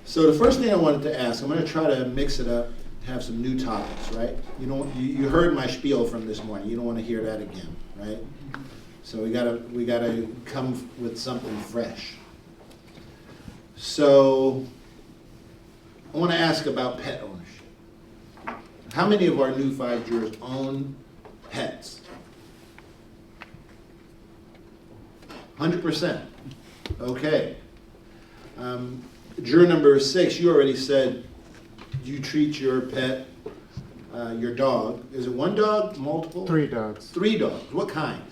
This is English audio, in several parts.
So the first thing I wanted to ask, I'm going to try to mix it up, have some new topics, right? You heard my spiel from this morning. You don't want to hear that again, right? So we gotta come with something fresh. So I want to ask about pet ownership. How many of our new 5 jurors own pets? 100%. Okay. Juror number 6, you already said you treat your pet, your dog. Is it one dog, multiple? 3 dogs. 3 dogs. What kind?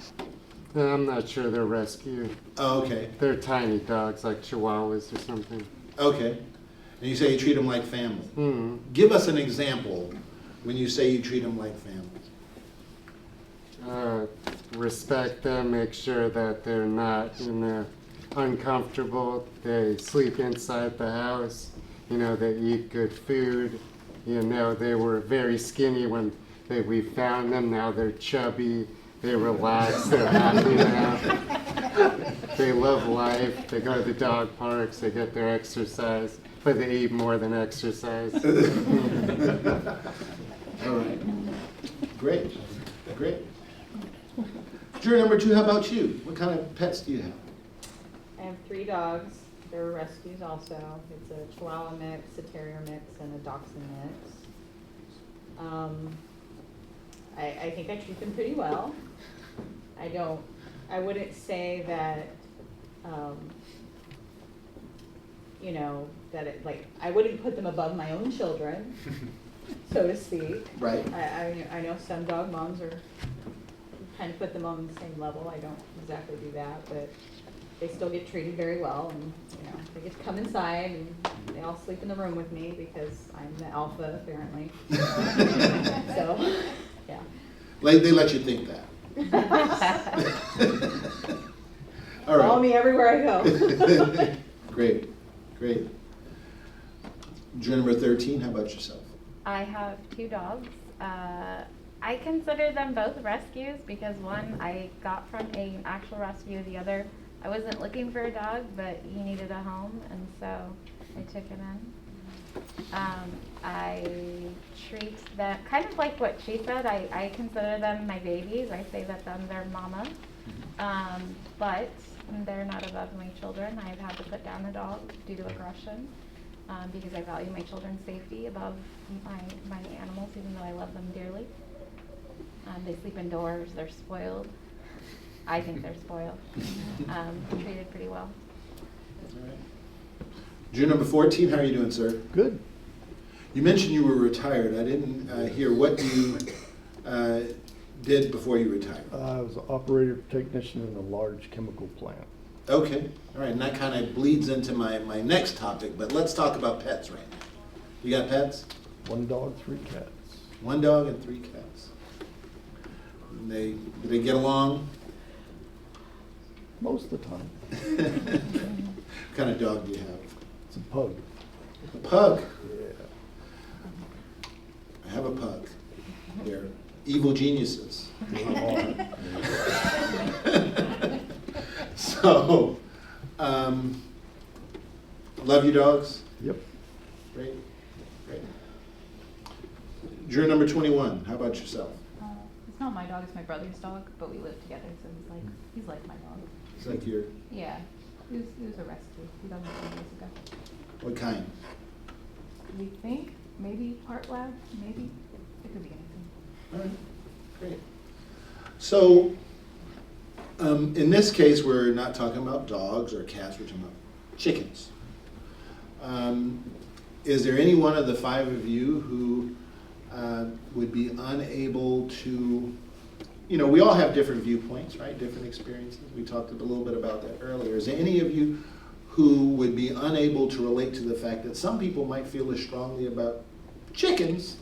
I'm not sure they're rescue. Oh, okay. They're tiny dogs, like Chihuahuas or something. Okay. And you say you treat them like family. Mm-hmm. Give us an example when you say you treat them like family. Respect them, make sure that they're not uncomfortable. They sleep inside the house. They eat good food. They were very skinny when we found them. Now they're chubby. They relax. They're happy now. They love life. They go to the dog parks. They get their exercise. But they eat more than exercise. All right. Great. Great. Juror number 2, how about you? What kind of pets do you have? I have 3 dogs. They're rescues also. It's a Chihuahua mix, a Terrier mix, and a Dachshund mix. I think I treat them pretty well. I wouldn't say that, I wouldn't put them above my own children, so to speak. Right. I know some dog moms are kind of put them on the same level. I don't exactly do that, but they still get treated very well, and they get to come inside, and they all sleep in the room with me because I'm the alpha apparently. So, yeah. They let you think that. All right. Follow me everywhere I go. Great. Juror number 13, how about yourself? I have 2 dogs. I consider them both rescues because one I got from an actual rescue, the other I wasn't looking for a dog, but he needed a home, and so I took him in. I treat them kind of like what she said. I consider them my babies. I say that I'm their mama, but they're not above my children. I've had to put down a dog due to aggression because I value my children's safety above my animals, even though I love them dearly. They sleep indoors. They're spoiled. I think they're spoiled. Treated pretty well. All right. Juror number 14, how are you doing, sir? Good. You mentioned you were retired. I didn't hear what you did before you retired. I was an operative technician in a large chemical plant. Okay. All right. And that kind of bleeds into my next topic, but let's talk about pets right now. You got pets? 1 dog, 3 cats. 1 dog and 3 cats. Do they get along? Most of the time. What kind of dog do you have? It's a pug. A pug. Yeah. I have a pug. They're evil geniuses. So, love you dogs? Yep. Great. Juror number 21, how about yourself? It's not my dog, it's my brother's dog, but we live together, so he's like my dog. It's like your, Yeah, he was a rescue. He died a few years ago. what kind? We think maybe part lab, maybe it could be anything. All right, great. So, in this case, we're not talking about dogs or cats, we're talking about chickens. Is there any one of the 5 of you who would be unable to, we all have different viewpoints, right? Different experiences. We talked a little bit about that earlier. Is there any of you who would be unable to relate to the fact that some people might feel as strongly about chickens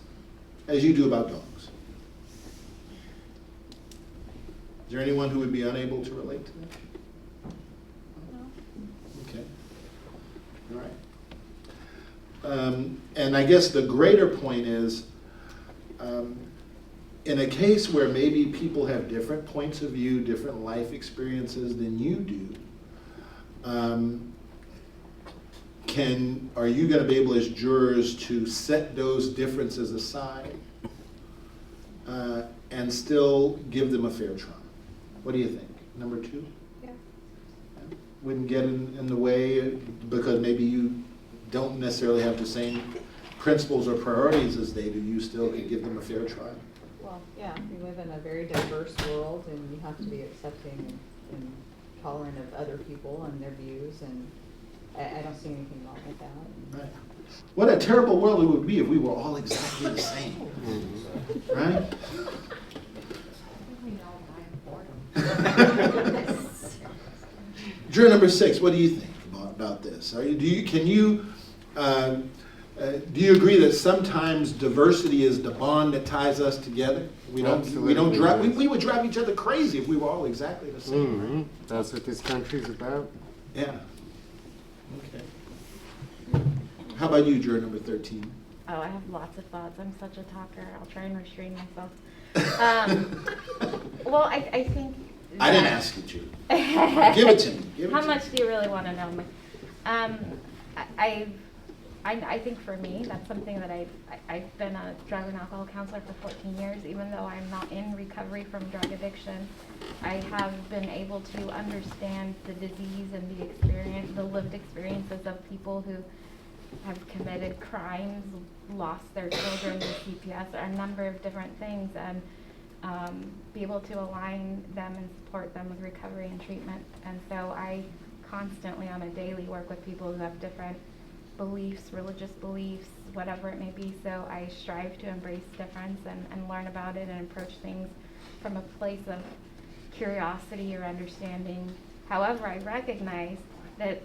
as you do about dogs? Is there anyone who would be unable to relate to that? Okay. All right. And I guess the greater point is, in a case where maybe people have different points of view, different life experiences than you do, are you gonna be able as jurors to set those differences aside and still give them a fair trial? What do you think? Number 2? Yeah. Wouldn't get in the way because maybe you don't necessarily have the same principles or priorities as they do, you still could give them a fair trial? Well, yeah, we live in a very diverse world, and you have to be accepting and tolerant of other people and their views, and I don't see anything wrong with that. Right. What a terrible world it would be if we were all exactly the same, right? Juror number 6, what do you think about this? Do you agree that sometimes diversity is the bond that ties us together? We would drive each other crazy if we were all exactly the same. Right? That's what this country's about. Yeah. Okay. How about you, juror number 13? Oh, I have lots of thoughts. I'm such a talker. I'll try and restrain myself. Well, I think I didn't ask you to. Give it to me. How much do you really want to know? I think for me, that's something that I've been a drug and alcohol counselor for 14 years. Even though I'm not in recovery from drug addiction, I have been able to understand the disease and the lived experiences of people who have committed crimes, lost their children with CPS, or a number of different things, and be able to align them and support them with recovery and treatment. And so I constantly, on a daily, work with people who have different beliefs, religious beliefs, whatever it may be. So I strive to embrace difference and learn about it and approach things from a place of curiosity or understanding. However, I recognize that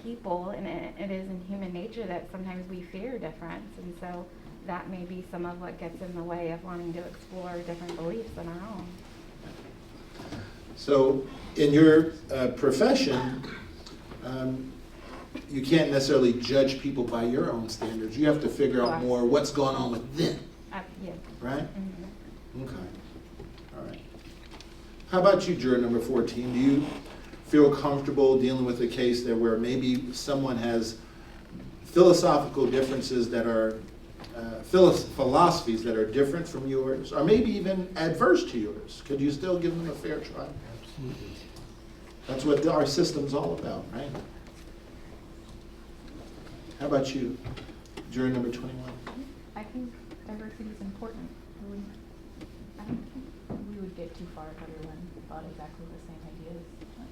people, and it is in human nature that sometimes we fear difference, and so that may be some of what gets in the way of wanting to explore different beliefs than our own. So in your profession, you can't necessarily judge people by your own standards. You have to figure out more what's going on with them. Yeah. Right? Mm-hmm. Okay. All right. How about you, juror number 14? Do you feel comfortable dealing with a case there where maybe someone has philosophical differences that are, philosophies that are different from yours, or maybe even adverse to yours? Could you still give them a fair trial? Absolutely. That's what our system's all about, right? How about you, juror number 21? I think diversity is important. I don't think we would get too far if everyone thought exactly the same ideas.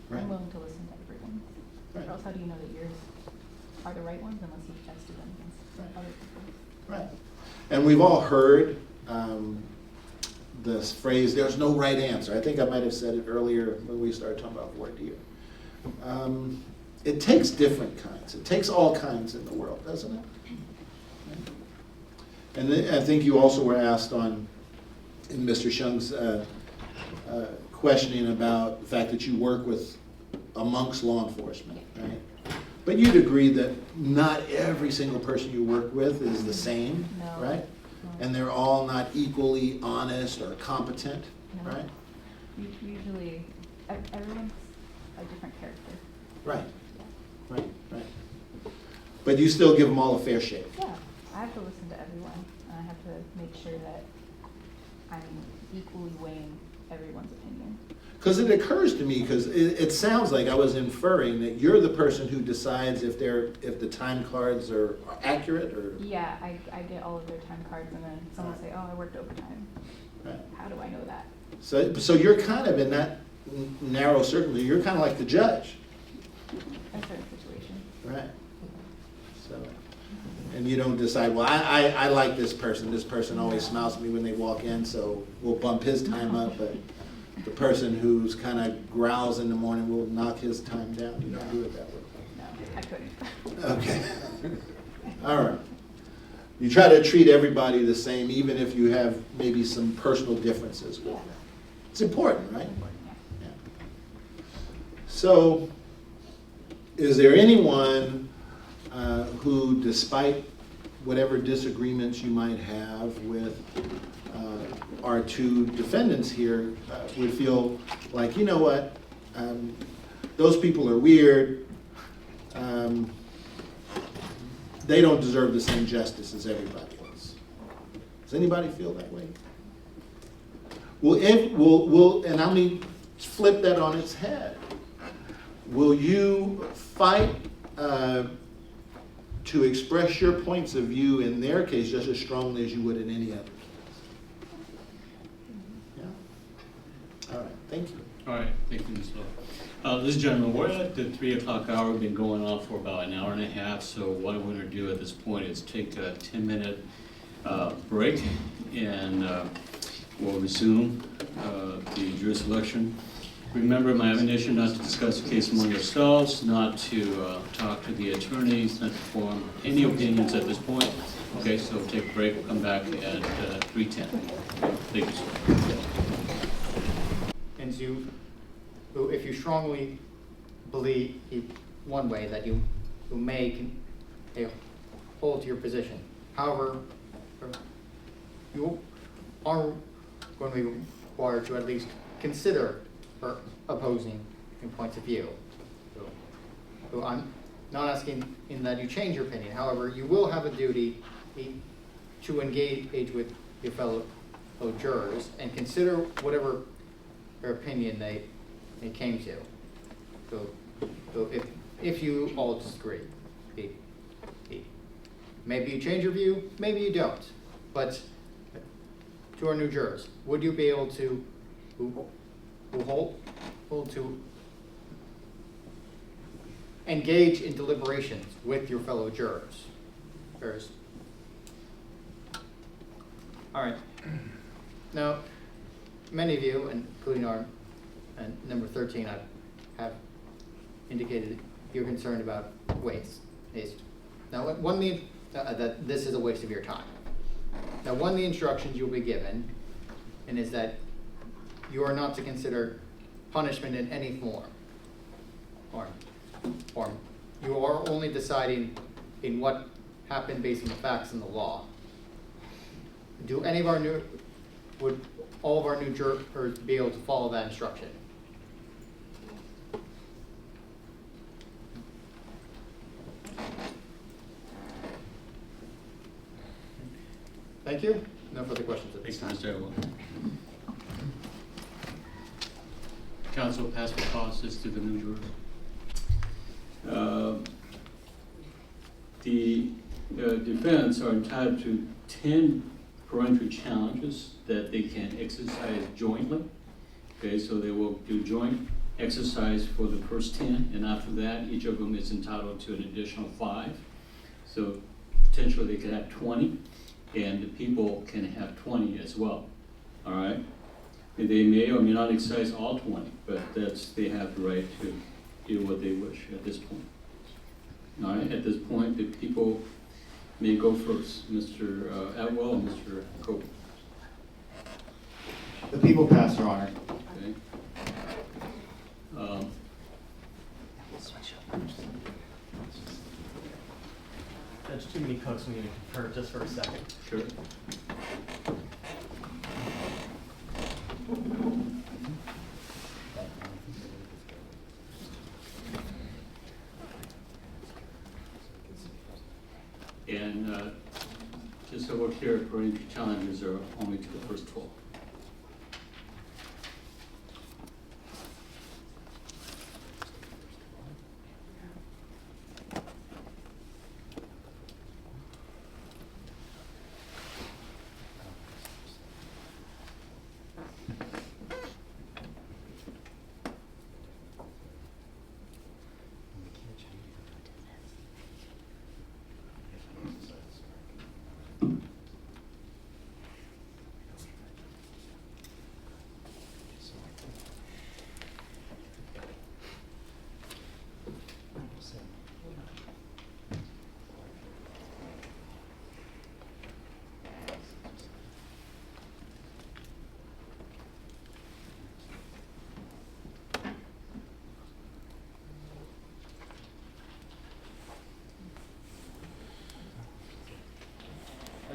Right. I'm willing to listen to everyone. Right. Or else how do you know that yours are the right ones unless you've tested them against other people? Right. And we've all heard this phrase, there's no right answer. I think I might have said it earlier when we started talking about voir dire. It takes different kinds. It takes all kinds in the world, doesn't it? And I think you also were asked in Mr. Shung's questioning about the fact that you work amongst law enforcement, right? But you'd agree that not every single person you work with is the same, No. right? No. And they're all not equally honest or competent, No. right? Usually, everyone's a different character. Right, right. But you still give them all a fair shake. Yeah, I have to listen to everyone, and I have to make sure that I'm equally weighing everyone's opinion. Because it occurs to me, because it sounds like I was inferring that you're the person who decides if the time cards are accurate or. Yeah, I get all of their time cards, and then someone will say, oh, I worked overtime. Right. How do I know that? So you're kind of in that narrow circle. You're kind of like the judge. In certain situations. Right. So, and you don't decide, well, I like this person. This person always smiles at me when they walk in, so we'll bump his time up. But the person who's kind of growls in the morning will knock his time down. You don't do it that way. No, I couldn't. Okay. All right. You try to treat everybody the same, even if you have maybe some personal differences with them. It's important, right? Yeah. Yeah. So, is there anyone who, despite whatever disagreements you might have with our two defendants here, would feel like, you know what, those people are weird, they don't deserve the same justice as everybody else. Does anybody feel that way? And I mean, flip that on its head. Will you fight to express your points of view in their case just as strongly as you would in any other case? Yeah? All right, thank you. All right, thank you, Ms. Lowe. Ladies and gentlemen, we're at the 3 o'clock hour. We've been going on for about an hour and a half, so what I'm going to do at this point is take a 10-minute break, and we'll resume the jury selection. Remember my admonition not to discuss the case among yourselves, not to talk to the attorneys, not to form any opinions at this point. Okay, so we'll take a break. We'll come back at 3:10. Thank you, sir. And if you strongly believe one way that you may hold to your position. However, you are going to be required to at least consider opposing points of view. So I'm not asking in that you change your opinion. However, you will have a duty to engage with your fellow jurors and consider whatever their opinion they came to. So if you all disagree, maybe you change your view, maybe you don't. But to our new jurors, would you be able to hold to engage in deliberations with your fellow jurors? All right. Now, many of you, including our number 13, have indicated you're concerned about waste. Now, one means that this is a waste of your time. Now, one of the instructions you'll be given, and is that you are not to consider punishment in any form. Or you are only deciding in what happened based on the facts and the law. Would all of our new jurors be able to follow that instruction? Thank you. No further questions at this Thanks, time. Mr. Elwood. Counsel, pass the process to the new jurors. The defense are entitled to 10 peremptory challenges that they can exercise jointly. Okay, so they will do joint exercise for the first 10, and after that, each of them is entitled to an additional 5. So potentially they could have 20, and the people can have 20 as well. All right? And they may or may not exercise all 20, but they have the right to do what they wish at this point. All right, at this point, the people may go first. Mr. Atwell and Mr. Cope. The people pass, Your Honor. Okay. Judge, too many cooks, we need to confer just for a second. Sure. And just so we're clear, peremptory challenges are only to the first 12.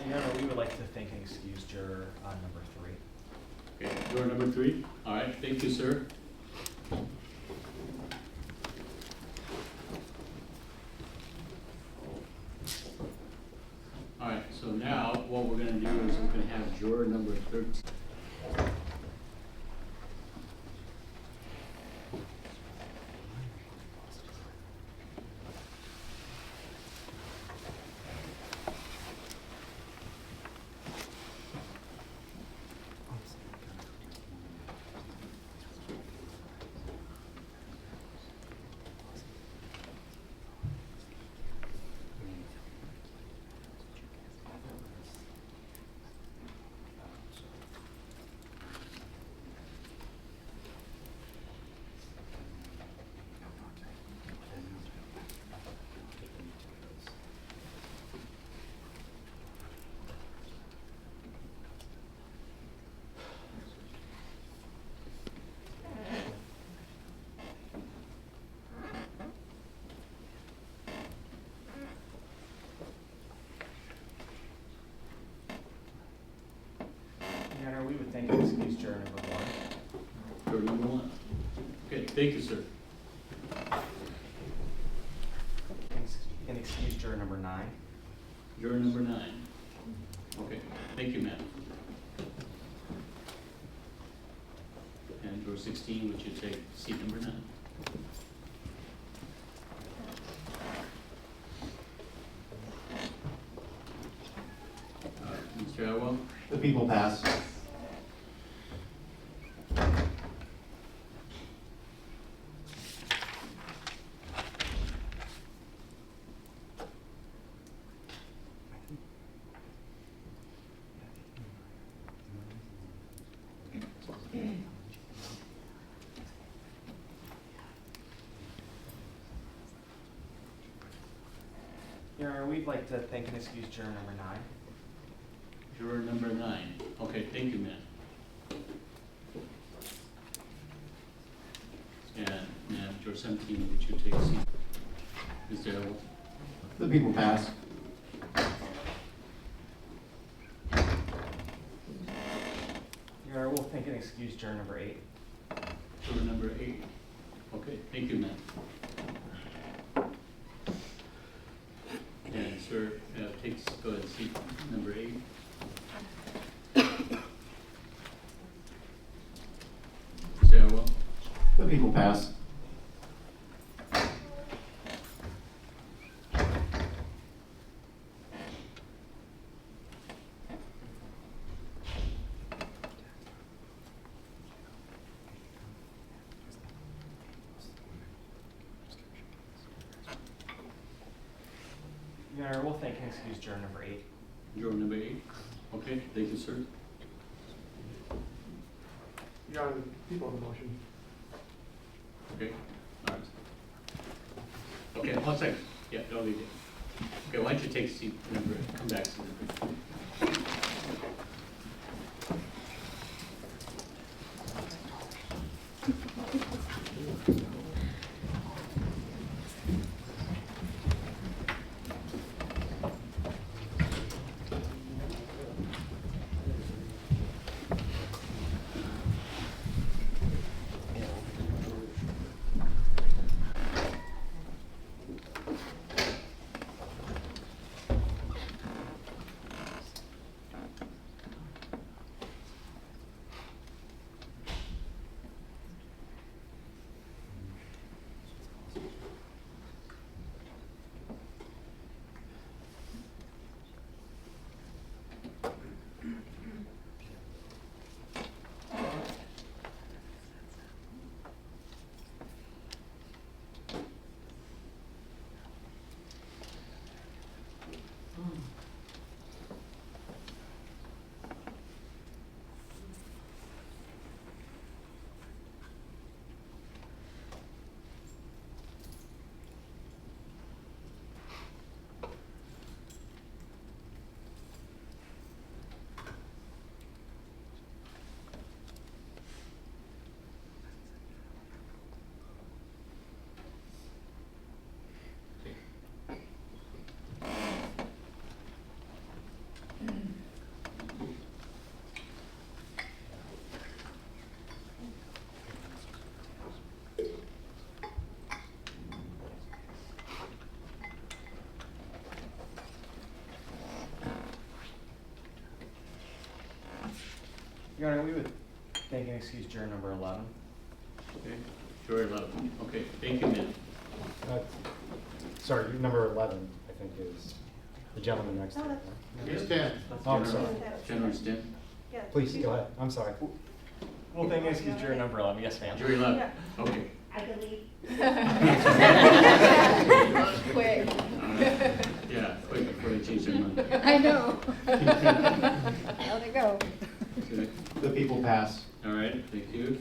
Your Honor, we would like to thank and excuse juror number 3. Okay, juror number 3. All right, thank you, sir. gonna have juror number 13. Your Honor, we would think and excuse juror number 1. Juror number 1. Okay, thank you, sir. And excuse juror number 9. Juror number 9. Okay, thank you, ma'am. And juror 16, would you take seat number 9? Mr. Elwell? The people pass. Your Honor, we'd like to thank and excuse juror number 9. Juror number 9. Okay, thank you, ma'am. And ma'am, juror 17, would you take a seat? Mr. Elwell? The people pass. Your Honor, we'll thank and excuse juror number 8. Juror number 8. Okay, thank you, ma'am. And sir, go ahead, seat number 8. Mr. Elwell? The people pass. Your Honor, we'll thank and excuse juror number 8. Juror number 8. Okay, thank you, sir. Your Honor, people on the motion. Okay, all right. Okay, 1 second. Yeah, don't leave it. Okay, why don't you take seat number, come back to number. Your Honor, we would thank and excuse juror number 11. Okay, juror 11, okay, thank you, ma'am. Sorry, number 11, I think, is the gentleman next to you. Here's 10. Oh, I'm sorry. General Stan? Please, go ahead. I'm sorry. We'll thank and excuse juror number 11. Yes, ma'am. Jury 11, okay. I can leave. Quick. Yeah, quick before they change their mind. I know. How'd it go? Okay. The people pass. All right, thank you.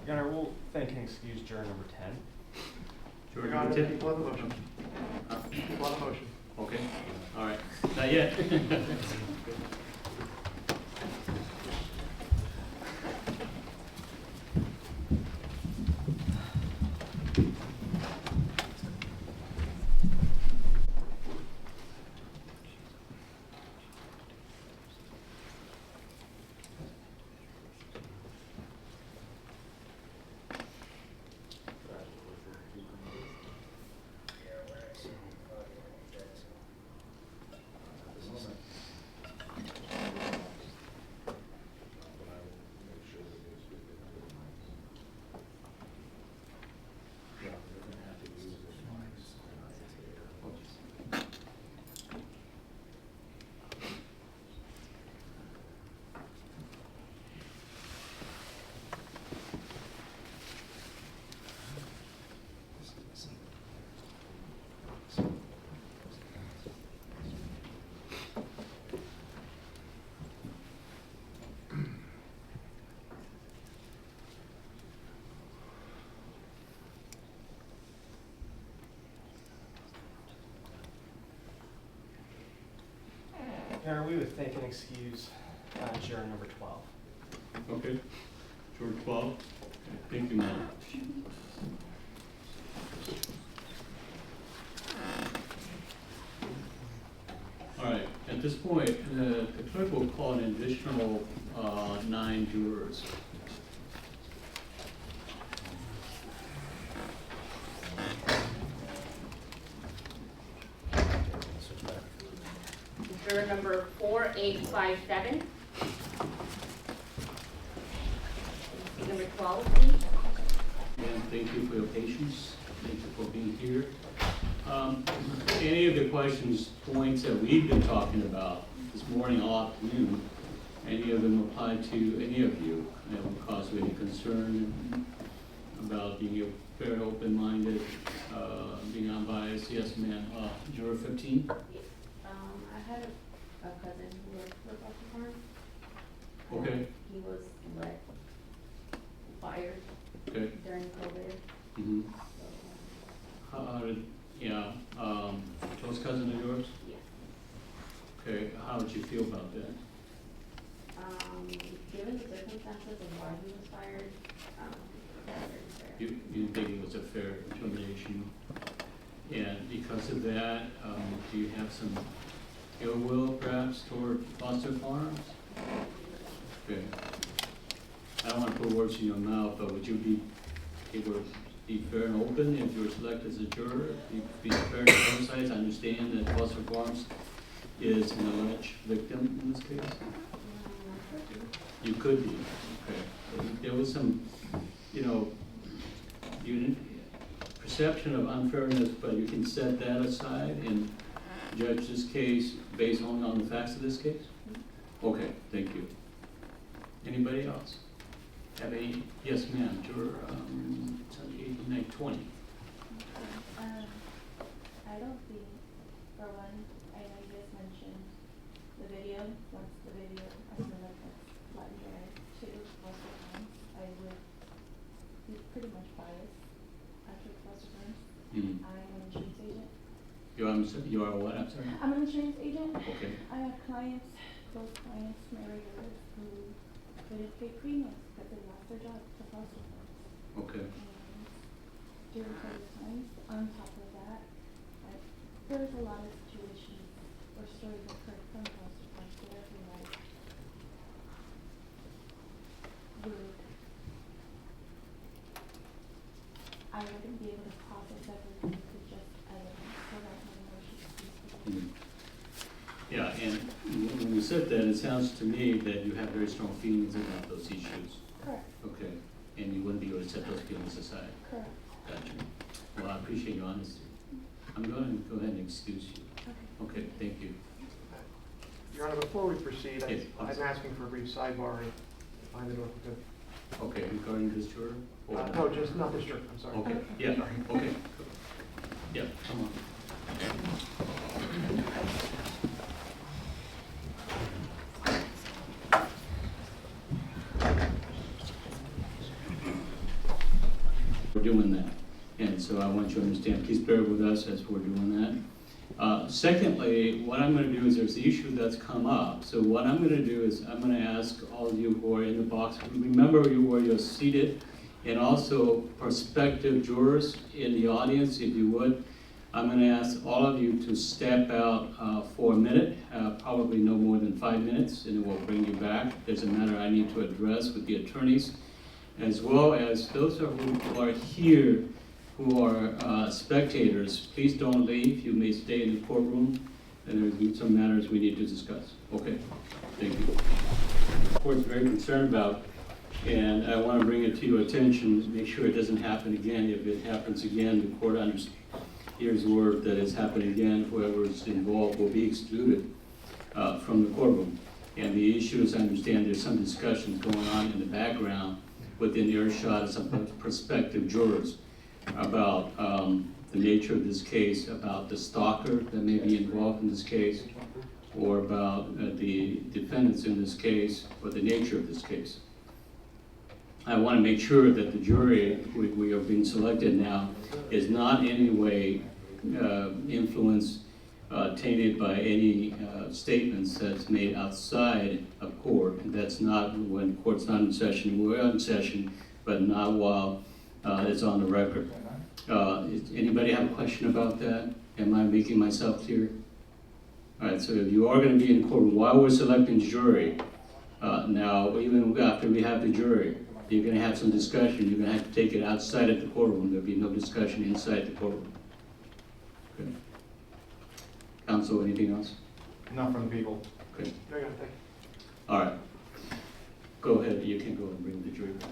Your Honor, we'll thank and excuse juror number 10. Juror number 10? People on the motion. People on the motion. Okay, all right, not yet. Your Honor, we would thank and excuse juror number 12. Okay, juror 12, okay, thank you, ma'am. All right, at this point, the clerk will call an additional 9 jurors. Juror number 4857. Number 12, please. And thank you for your patience. Thank you for being here. Any of the questions, points that we've been talking about this morning, all afternoon, any of them apply to any of you that would cause you any concern about being fair and open-minded, being unbiased? Yes, ma'am. Juror 15? I had a cousin who worked for Buster Farm. Okay. He was fired Okay. during COVID. Mm-hmm. So, How did, yeah, close cousin of yours? yes. Okay, how did you feel about that? Given the circumstances of why he was fired, very fair. You think it was a fair termination? And because of that, do you have some ill will perhaps toward Foster Farms? Okay. I don't want to put words in your mouth, but would you be able to be fair and open if you were selected as a juror? Be fair to both sides, understand that Foster Farms is an alleged victim in this case? You could be, okay. So there was some, perception of unfairness, but you can set that aside and judge this case based on the facts of this case? Okay, thank you. Anybody else? Have any, yes ma'am, juror, 8920. I don't think, for one, I know you guys mentioned the video, once the video, I feel like that's flat and dry. Two, most of the times, I would be pretty much biased after the foster parents. Mm. I'm an insurance agent. You are what, I'm sorry? I'm an insurance agent. Okay. I have clients, close clients, my regulars, who couldn't pay premiums because they lost their job to foster parents. Okay. And during COVID times, on top of that, there's a lot of situations or stories that occurred from foster parents that I feel like I wouldn't be able to process everything with just evidence, so that my emotions. Yeah, and when you said that, it sounds to me that you have very strong feelings about those issues. Correct. Okay, and you wouldn't be able to set those feelings aside. Correct. Gotcha. Well, I appreciate your honesty. I'm going to go ahead and excuse you. Okay. Okay, thank you. Your Honor, before we proceed, Yes, I'm please. asking for a brief sidebar if I find it good. Okay, regarding this juror? or- No, just not this juror, I'm sorry. Okay, yeah, okay. Yeah, come on. We're doing that, and so I want you to understand, please bear with us as we're doing that. Secondly, what I'm gonna do is there's the issue that's come up, so what I'm gonna do is I'm gonna ask all of you who are in the box, remember you where you're seated, and also prospective jurors in the audience, if you would. I'm gonna ask all of you to step out for a minute, probably no more than 5 minutes, and then we'll bring you back. There's a matter I need to address with the attorneys, as well as those who are here who are spectators. Please don't leave, you may stay in the courtroom, and there's some matters we need to discuss. Okay, thank you. The court's very concerned about, and I want to bring it to your attention, make sure it doesn't happen again. If it happens again, the court hears word that it's happened again, whoever's involved will be excluded from the courtroom. And the issue is, I understand there's some discussions going on in the background within earshot of some prospective jurors about the nature of this case, about the stalker that may be involved in this case, or about the defendants in this case, or the nature of this case. I want to make sure that the jury we are being selected now is not in any way influenced, tainted by any statements that's made outside of court. That's not when court's not in session. We're in session, but not while it's on the record. Anybody have a question about that? Am I making myself clear? All right, so if you are going to be in court while we're selecting jury, now even after we have the jury, you're going to have some discussion. You're going to have to take it outside of the courtroom. There'll be no discussion inside the courtroom. Okay. Counsel, anything else? Not from the people. Okay. Very good, thank you. All right. Go ahead. You can go and bring the jury back.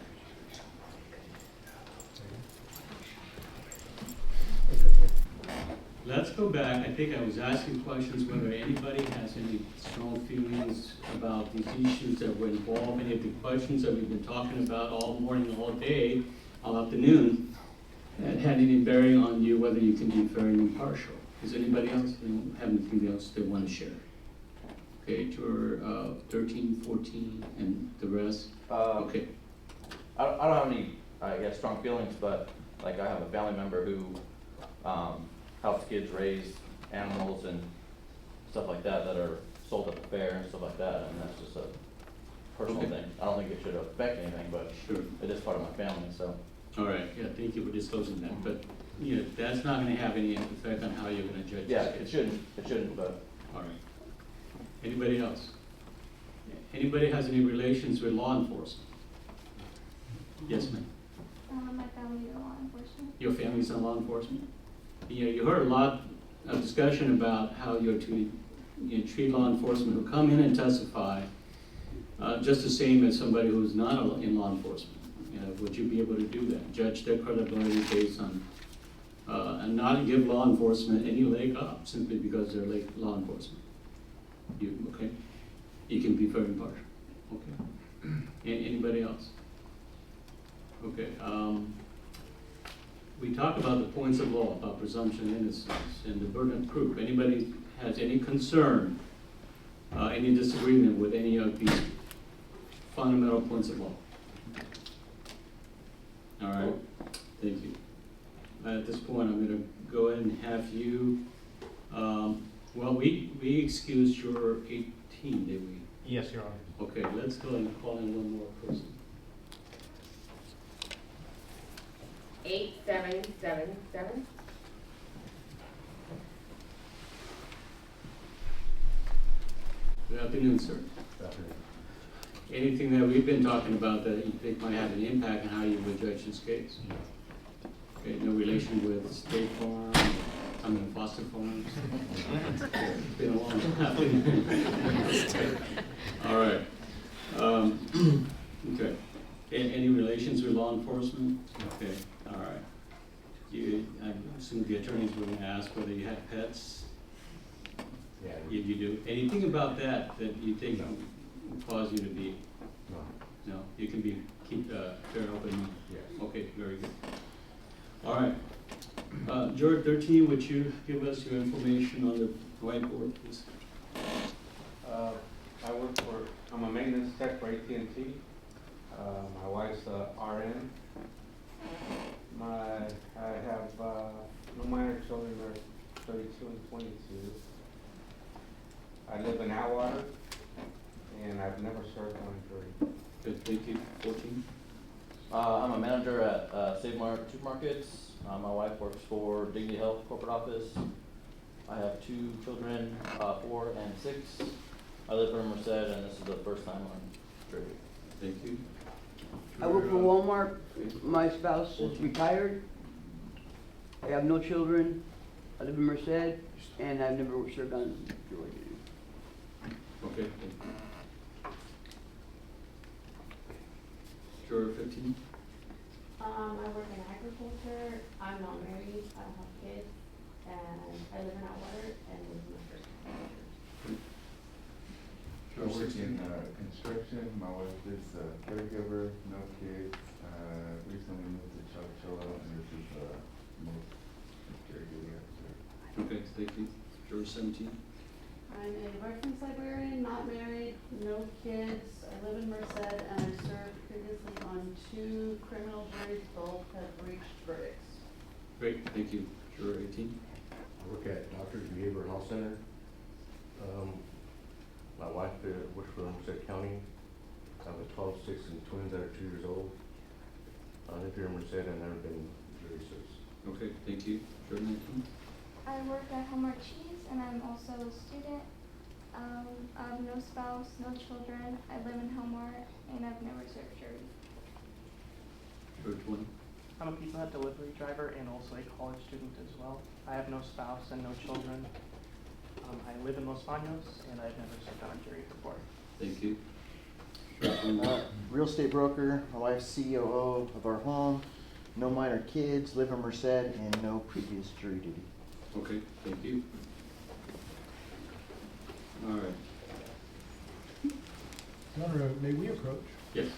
Let's go back. I think I was asking questions whether anybody has any strong feelings about these issues that were involved, any of the questions that we've been talking about all morning, all day, all afternoon, that had any bearing on you, whether you can be fair and impartial. Does anybody else have anything else they want to share? Okay, juror 13, 14, and the rest? Okay. I don't have any, I guess, strong feelings, but like I have a family member who helps kids raise animals and stuff like that that are sold at the fair and stuff like that, and that's just a personal Okay. thing. I don't think it should affect anything, but Sure. it is part of my family, so. All right, yeah, thank you for disclosing that, but, you know, that's not gonna have any effect on how you're gonna judge Yeah, this case. it shouldn't, but. All right. Anybody else? Anybody has any relations with law enforcement? Yes, ma'am. My family are law enforcement. Your family's in law enforcement? Yeah, you heard a lot of discussion about how you're to treat law enforcement who come in and testify, just the same as somebody who's not in law enforcement. Would you be able to do that? Judge their credibility based on, and not give law enforcement any leg up simply because they're law enforcement? Okay? You can be very impartial. Okay. Anybody else? Okay, we talked about the points of law, about presumption of innocence and the burden of proof. Anybody has any concern, any disagreement with any of these fundamental points of law? All right, thank you. At this point, I'm gonna go ahead and have you, well, we excused your 18, did we? Yes, Your Honor. Okay, let's go and call in one more person. 8777. Good afternoon, sir. Anything that we've been talking about that you think might have an impact on how you would judge this case? Okay, no relation with State Farm, I mean Foster Farms? It's been a long time. All right. Okay. Any relations with law enforcement? Okay, all right. I assume the attorneys were going to ask whether you had pets? Yeah. You do. Anything about that you think would cause you to be? No. You can keep fair open. Yes. Okay, very good. All right. Juror 13, would you give us your information on the whiteboard, please? I'm a maintenance tech for AT&T. My wife's a RN. I have no minor children, they're 32 and 22. I live in Atwater, and I've never served on a jury. Good, thank you. 14. I'm a manager at Save Mart Supermarkets. My wife works for Dignity Health corporate office. I have 2 children, 4 and 6. I live in Merced, and this is the first time on jury. Thank you. I work for Walmart. My spouse is retired. I have no children. I live in Merced, and I've never served on jury duty. Okay, thank you. Juror 15. I work in agriculture. I'm not married. I don't have kids, and I live in Atwater, and this is my first time. I work in construction. My wife is a caregiver, no kids. Recently moved to Choctaw, and this is most caregiving episode. Okay, thank you. Juror 17. I'm a reference librarian, not married, no kids. I live in Merced, and I served previously on 2 criminal juries. Both have reached verdicts. Great, thank you. Juror 18. I work at Doctors Behavioral Health Center. My wife works for Merced County. I have a 12, 6, and twins that are 2 years old. I live here in Merced and I've never been jury service. Okay, thank you. Juror 19. I work at Hallmark Cheese, and I'm also a student. I have no spouse, no children. I live in Hallmark, and I've never served jury. Juror 20. I'm a Pizza Hut delivery driver and also a college student as well. I have no spouse and no children. I live in Los Baños, and I've never served on a jury before. Thank you. Real estate broker. My wife's COO of our home. No minor kids. Live in Merced, and no previous jury duty. Okay, thank you. All right. Your Honor, may we approach? Yes.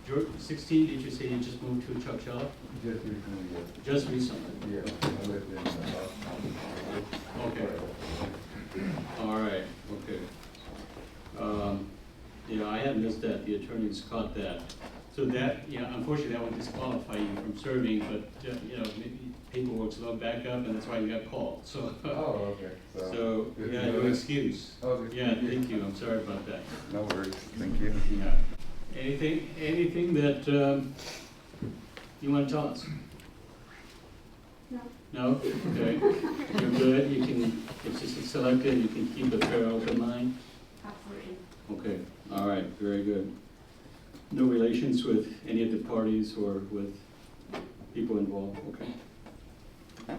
Juror 16, did you say you just moved to Choctaw? Just recently, yes. Just recently? Yeah, I lived in Okay. All right, okay. Yeah, I had missed that, the attorneys caught that. So that, yeah, unfortunately, that would disqualify you from serving, but, you know, maybe paperwork's a little back up, and that's why you got called, so. Oh, okay. So, yeah, your excuse. Oh, Yeah, thank you, I'm sorry about that. No worries, thank you. Yeah. Anything that you want to tell us? No. No? Okay. You're good, you can, if it's selected, you can keep a fair open mind? Absolutely. Okay, all right, very good. No relation relations with any of the parties or with people involved, okay?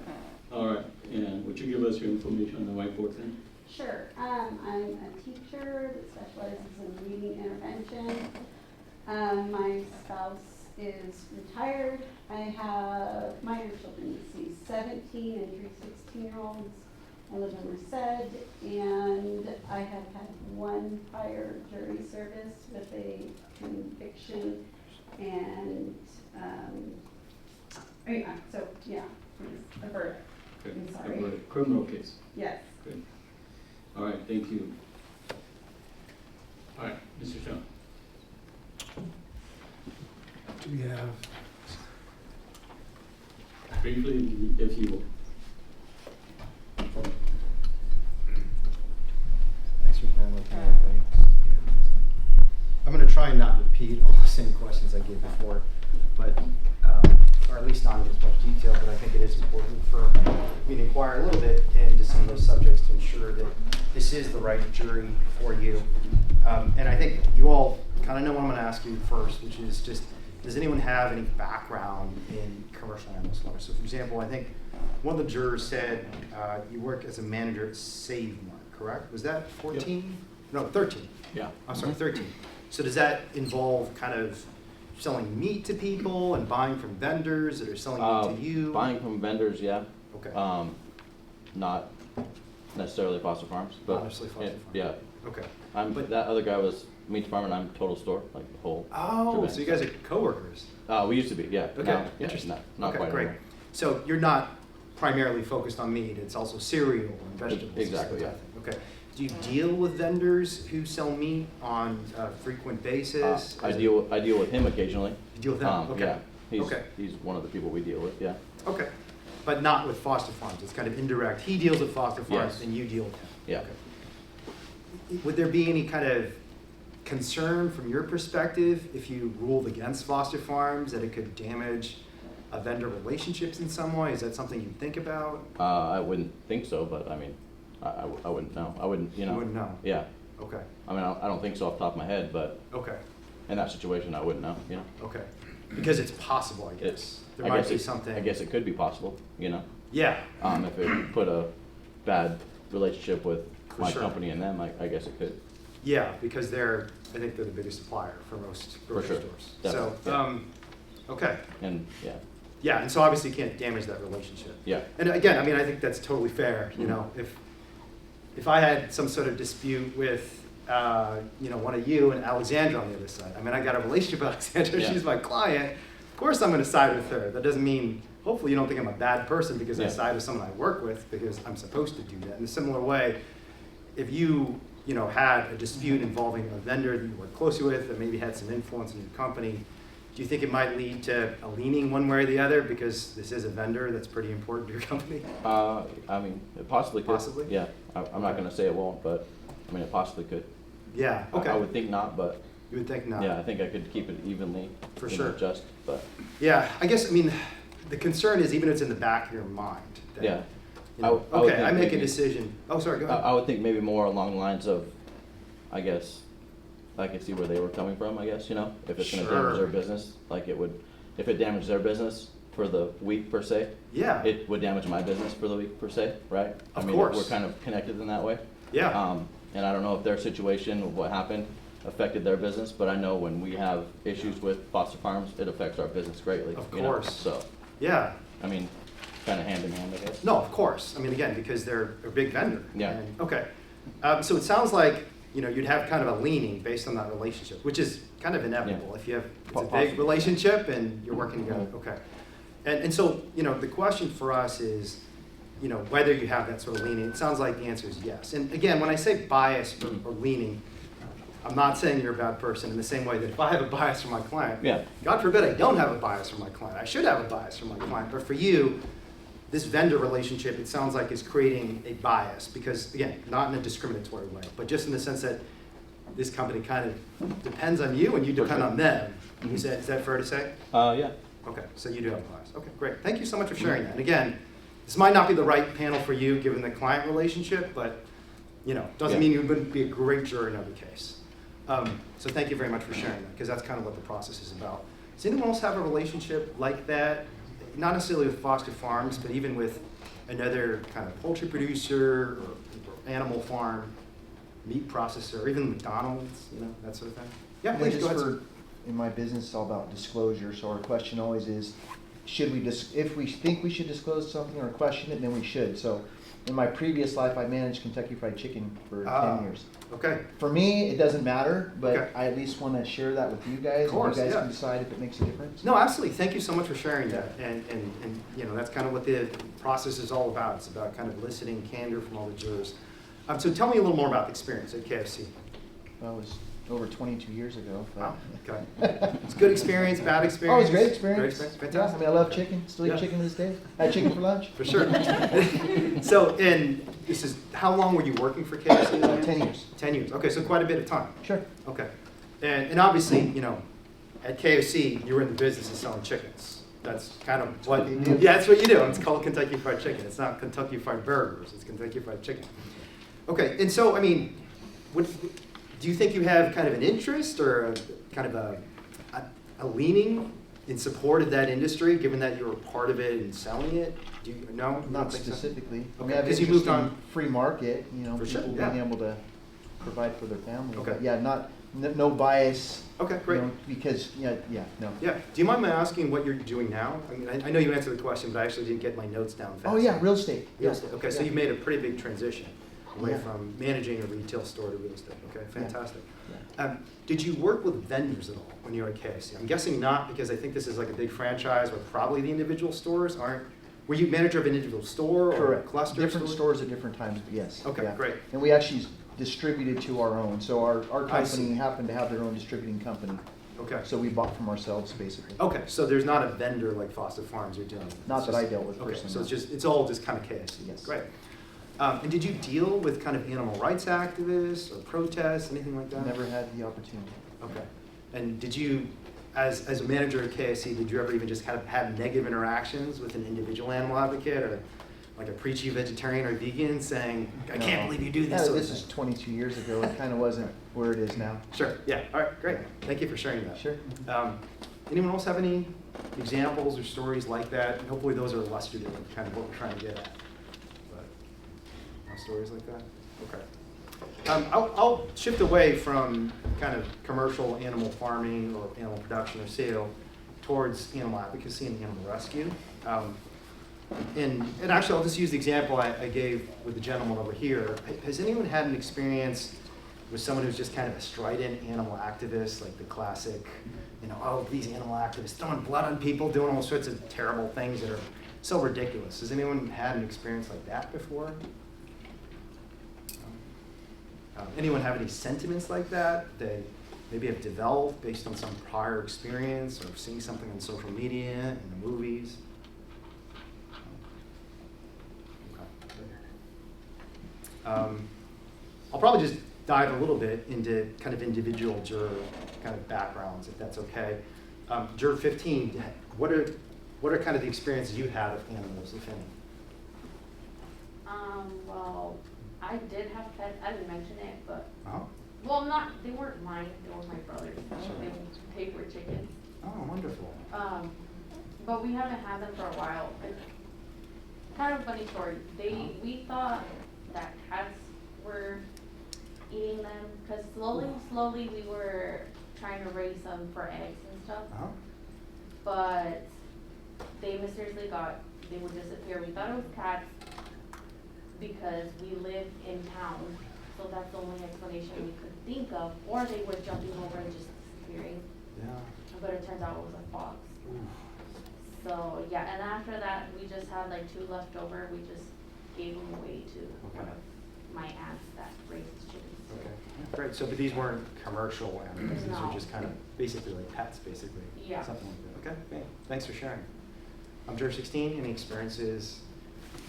All right, and would you give us your information on the whiteboard then? Sure. I'm a teacher that specializes in reading intervention. My spouse is retired. I have minor children. He's 17 and 3 16-year-olds. I live in Merced, and I have had one prior jury service with a conviction, and so yeah, a verdict. Good. I'm sorry. A criminal case. Yes. Good. All right, thank you. All right, Mr. Shaw. Do we have? Briefly, if you will. Thanks for bearing with me. I'm going to try and not repeat all the same questions I gave before, but or at least not in as much detail. But I think it is important for me to inquire a little bit into some of those subjects to ensure that this is the right jury for you. And I think you all kind of know what I'm going to ask you first, which is just, does anyone have any background in commercial animal slaughter? So, for example, I think one of the jurors said you work as a manager at Save Mart, correct? Was that 14? Yep. No, 13. Yeah. I'm sorry, 13. So does that involve kind of selling meat to people and buying from vendors that are selling meat to you? Buying from vendors, yeah. Okay. Not necessarily Foster Farms, but not necessarily Foster Farms. Yeah. Okay. But that other guy was meat department. I'm total store, like the whole. Oh, shebang. so you guys are coworkers. We used to be, yeah. Okay, Now, yeah, interesting. not okay, quite great. anymore. So you're not primarily focused on meat. It's also cereal and vegetables. Exactly. And Yeah. stuff. Okay. Do you deal with vendors who sell meat on a frequent basis? I deal with him occasionally. You deal with them? Okay. Yeah. He's one of the people we deal with. Yeah. Okay. But not with Foster Farms. It's kind of indirect. He deals with Foster Farms, Yes. and you deal with him. Yeah. Okay. Would there be any kind of concern from your perspective if you ruled against Foster Farms that it could damage vendor relationships in some way? Is that something you'd think about? I wouldn't think so, but I mean, I wouldn't know. I wouldn't, you know. You wouldn't know? Yeah. Okay. I mean, I don't think so off the top of my head, but. Okay. In that situation, I wouldn't know, you know. Okay. Because it's possible, I guess. There might be something. I guess it could be possible, you know. Yeah. If it put a bad relationship with For my sure. company and them, I guess it could. Yeah, because I think they're the biggest supplier for most grocery sure. stores. Definitely, So, yeah. Okay. And, yeah. Yeah, and so obviously you can't damage that relationship. Yeah. And again, I mean, I think that's totally fair. You know, if I had some sort of dispute with, one of you and Alexandra on the other side. I mean, I got a relationship with Alexandra. Yeah. She's my client. Of course, I'm going to side with her. That doesn't mean, hopefully, you don't think I'm a bad person because I side with someone I work with because I'm supposed to do that. In a similar way, if you had a dispute involving a vendor that you work closely with that maybe had some influence in your company, do you think it might lead to a leaning one way or the other because this is a vendor that's pretty important to your company? I mean, it possibly could. Possibly? Yeah. I'm not going to say it won't, but I mean, it possibly could. Yeah. Okay. I would think not, but. You would think not. Yeah, I think I could keep it evenly. For sure. Just, but. Yeah, I guess, I mean, the concern is even if it's in the back of your mind. That, Yeah. I make a decision. Oh, sorry, go ahead. I would think maybe more along the lines of, I guess, I can see where they were coming from, I guess, if it's going to damage their business, like if it damaged their business for the week per se, yeah, it would damage my business for the week per se, right? Of I mean, course. We're kind of connected in that way. Yeah. And I don't know if their situation of what happened affected their business, but I know when we have issues with Foster Farms, it affects our business greatly. Of course. So. Yeah. I mean, kind of hand in hand, I guess. No, of course. I mean, again, because they're a big vendor. Yeah. And, okay. So it sounds like, you'd have kind of a leaning based on that relationship, which is kind of inevitable. Yeah. If you have it's a big relationship and you're working together. Mm-hmm. Okay. And so, the question for us is, whether you have that sort of leaning. It sounds like the answer is yes. And again, when I say bias or leaning, I'm not saying you're a bad person in the same way that if I have a bias for my client, God forbid I don't have a bias for my client. I should have a bias for my client. But for you, this vendor relationship, it sounds like, is creating a bias because, again, not in a discriminatory way, but just in the sense that this company kind of depends on you and you depend on them. Mm-hmm. Is that fair to say? Yeah. Okay, so you do have a bias. Okay, great. Thank you so much for sharing that. And again, this might not be the right panel for you given the client relationship, but doesn't mean you wouldn't be a great juror in every case. So thank you very much for sharing that, because that's kind of what the process is about. Does anyone else have a relationship like that? Not necessarily with Foster Farms, but even with another kind of poultry producer or animal farm, meat processor, or even McDonald's, that sort of thing? Yeah, please go ahead. In my business, it's all about disclosure, so our question always is, should we, if we think we should disclose something or question it, then we should. So in my previous life, I managed Kentucky Fried Chicken for 10 years. Okay. For me, it doesn't matter, but Okay. I at least want to share that with you guys. Of course, and you guys yeah. can decide if it makes a difference. No, absolutely. Thank you so much for sharing that. And that's kind of what the process is all about. It's about kind of eliciting candor from all the jurors. So tell me a little more about the experience at KFC. Well, it was over 22 years ago. But Wow. Okay. It's good experience, bad experience? Oh, it was a great experience. Great experience. Yeah, Fantastic. I mean, I love chicken. Still eat Yeah. chicken to this day. I had chicken for lunch. For sure. So, and this is, how long were you working for KFC? 10 years. 10 years. Okay, so quite a bit of time. Sure. Okay. And obviously, at KFC, you were in the business of selling chickens. That's kind of what you do. Yeah, that's what you do. It's called Kentucky Fried Chicken. It's not Kentucky Fried Burgers. It's Kentucky Fried Chicken. Okay, and so, I mean, do you think you have kind of an interest or a kind of a leaning in support of that industry, given that you were part of it and selling it? Do you, no? You Not don't think so? specifically. Okay, I have because you moved interest in on. free market, For sure, people yeah. being able to provide for their family. Okay. But yeah, no bias. Okay, great. Because, no. Yeah. Do you mind me asking what you're doing now? I mean, I know you answered the question, but I actually didn't get my notes down fast. Oh, yeah, real estate. Real Yeah. estate. Okay, so Yeah. you made a pretty big transition away Yeah. from managing a retail store to real estate. Okay, fantastic. Yeah. Did you work with vendors at all when you were at KFC? I'm guessing not, because I think this is like a big franchise where probably the individual stores aren't. Were you manager of an individual store or Correct. a cluster? Different store? stores at different times, but yes. Okay, yeah. great. And we actually distributed to our own. So our I see. company happened to have their own distributing company. Okay. So we bought from ourselves, basically. Okay, so there's not a vendor like Foster Farms you're dealing with. Not It's that just- I dealt with Okay, personally, so no. it's all just kind of KFC. Yes. Great. And did you deal with kind of animal rights activists or protests, anything like that? Never had the opportunity. Okay. And did you, as a manager at KFC, did you ever even just kind of have negative interactions with an individual animal advocate or like a preachy vegetarian or vegan saying, I can't believe you do this? Yeah, sort of this is thing? 22 years ago. It kind of wasn't where it is now. Sure, yeah, all right, great. Thank you for sharing that. Sure. Anyone else have any examples or stories like that? Hopefully those are illustrative of kind of what we're trying to get at. But, no stories like that? Okay. I'll shift away from kind of commercial animal farming or animal production or sale towards animal advocacy and animal rescue. And actually, I'll just use the example I gave with the gentleman over here. Has anyone had an experience with someone who's just kind of a strident animal activist, like the classic, oh, these animal activists throwing blood on people, doing all sorts of terrible things that are so ridiculous. Has anyone had an experience like that before? Anyone have any sentiments like that they maybe have developed based on some prior experience or seeing something on social media, in the movies? I'll probably just dive a little bit into kind of individual juror kind of backgrounds, if that's okay. Juror 15, what are kind of the experiences you had with animals, if any? Well, I did have pets. I didn't mention it, but Oh, well, they weren't mine. They were my brother's. They were chickens. oh, wonderful. But we haven't had them for a while. It's kind of a funny story. We thought that cats were eating them because slowly we were trying to raise them for eggs and stuff. Uh-huh. But they mysteriously they would disappear. We thought it was cats because we live in town, so that's the only explanation we could think of. Or they were jumping over and just disappearing. Yeah. But it turns out it was a fox. So yeah, and after that we just had like 2 left over. We just gave them away to one of my aunts that raises chickens. Okay, great. So, but these weren't commercial animals. These No. were just kind of basically like pets, basically. Yeah. Something like that. Okay, great. Thanks for sharing. Juror 16, any experiences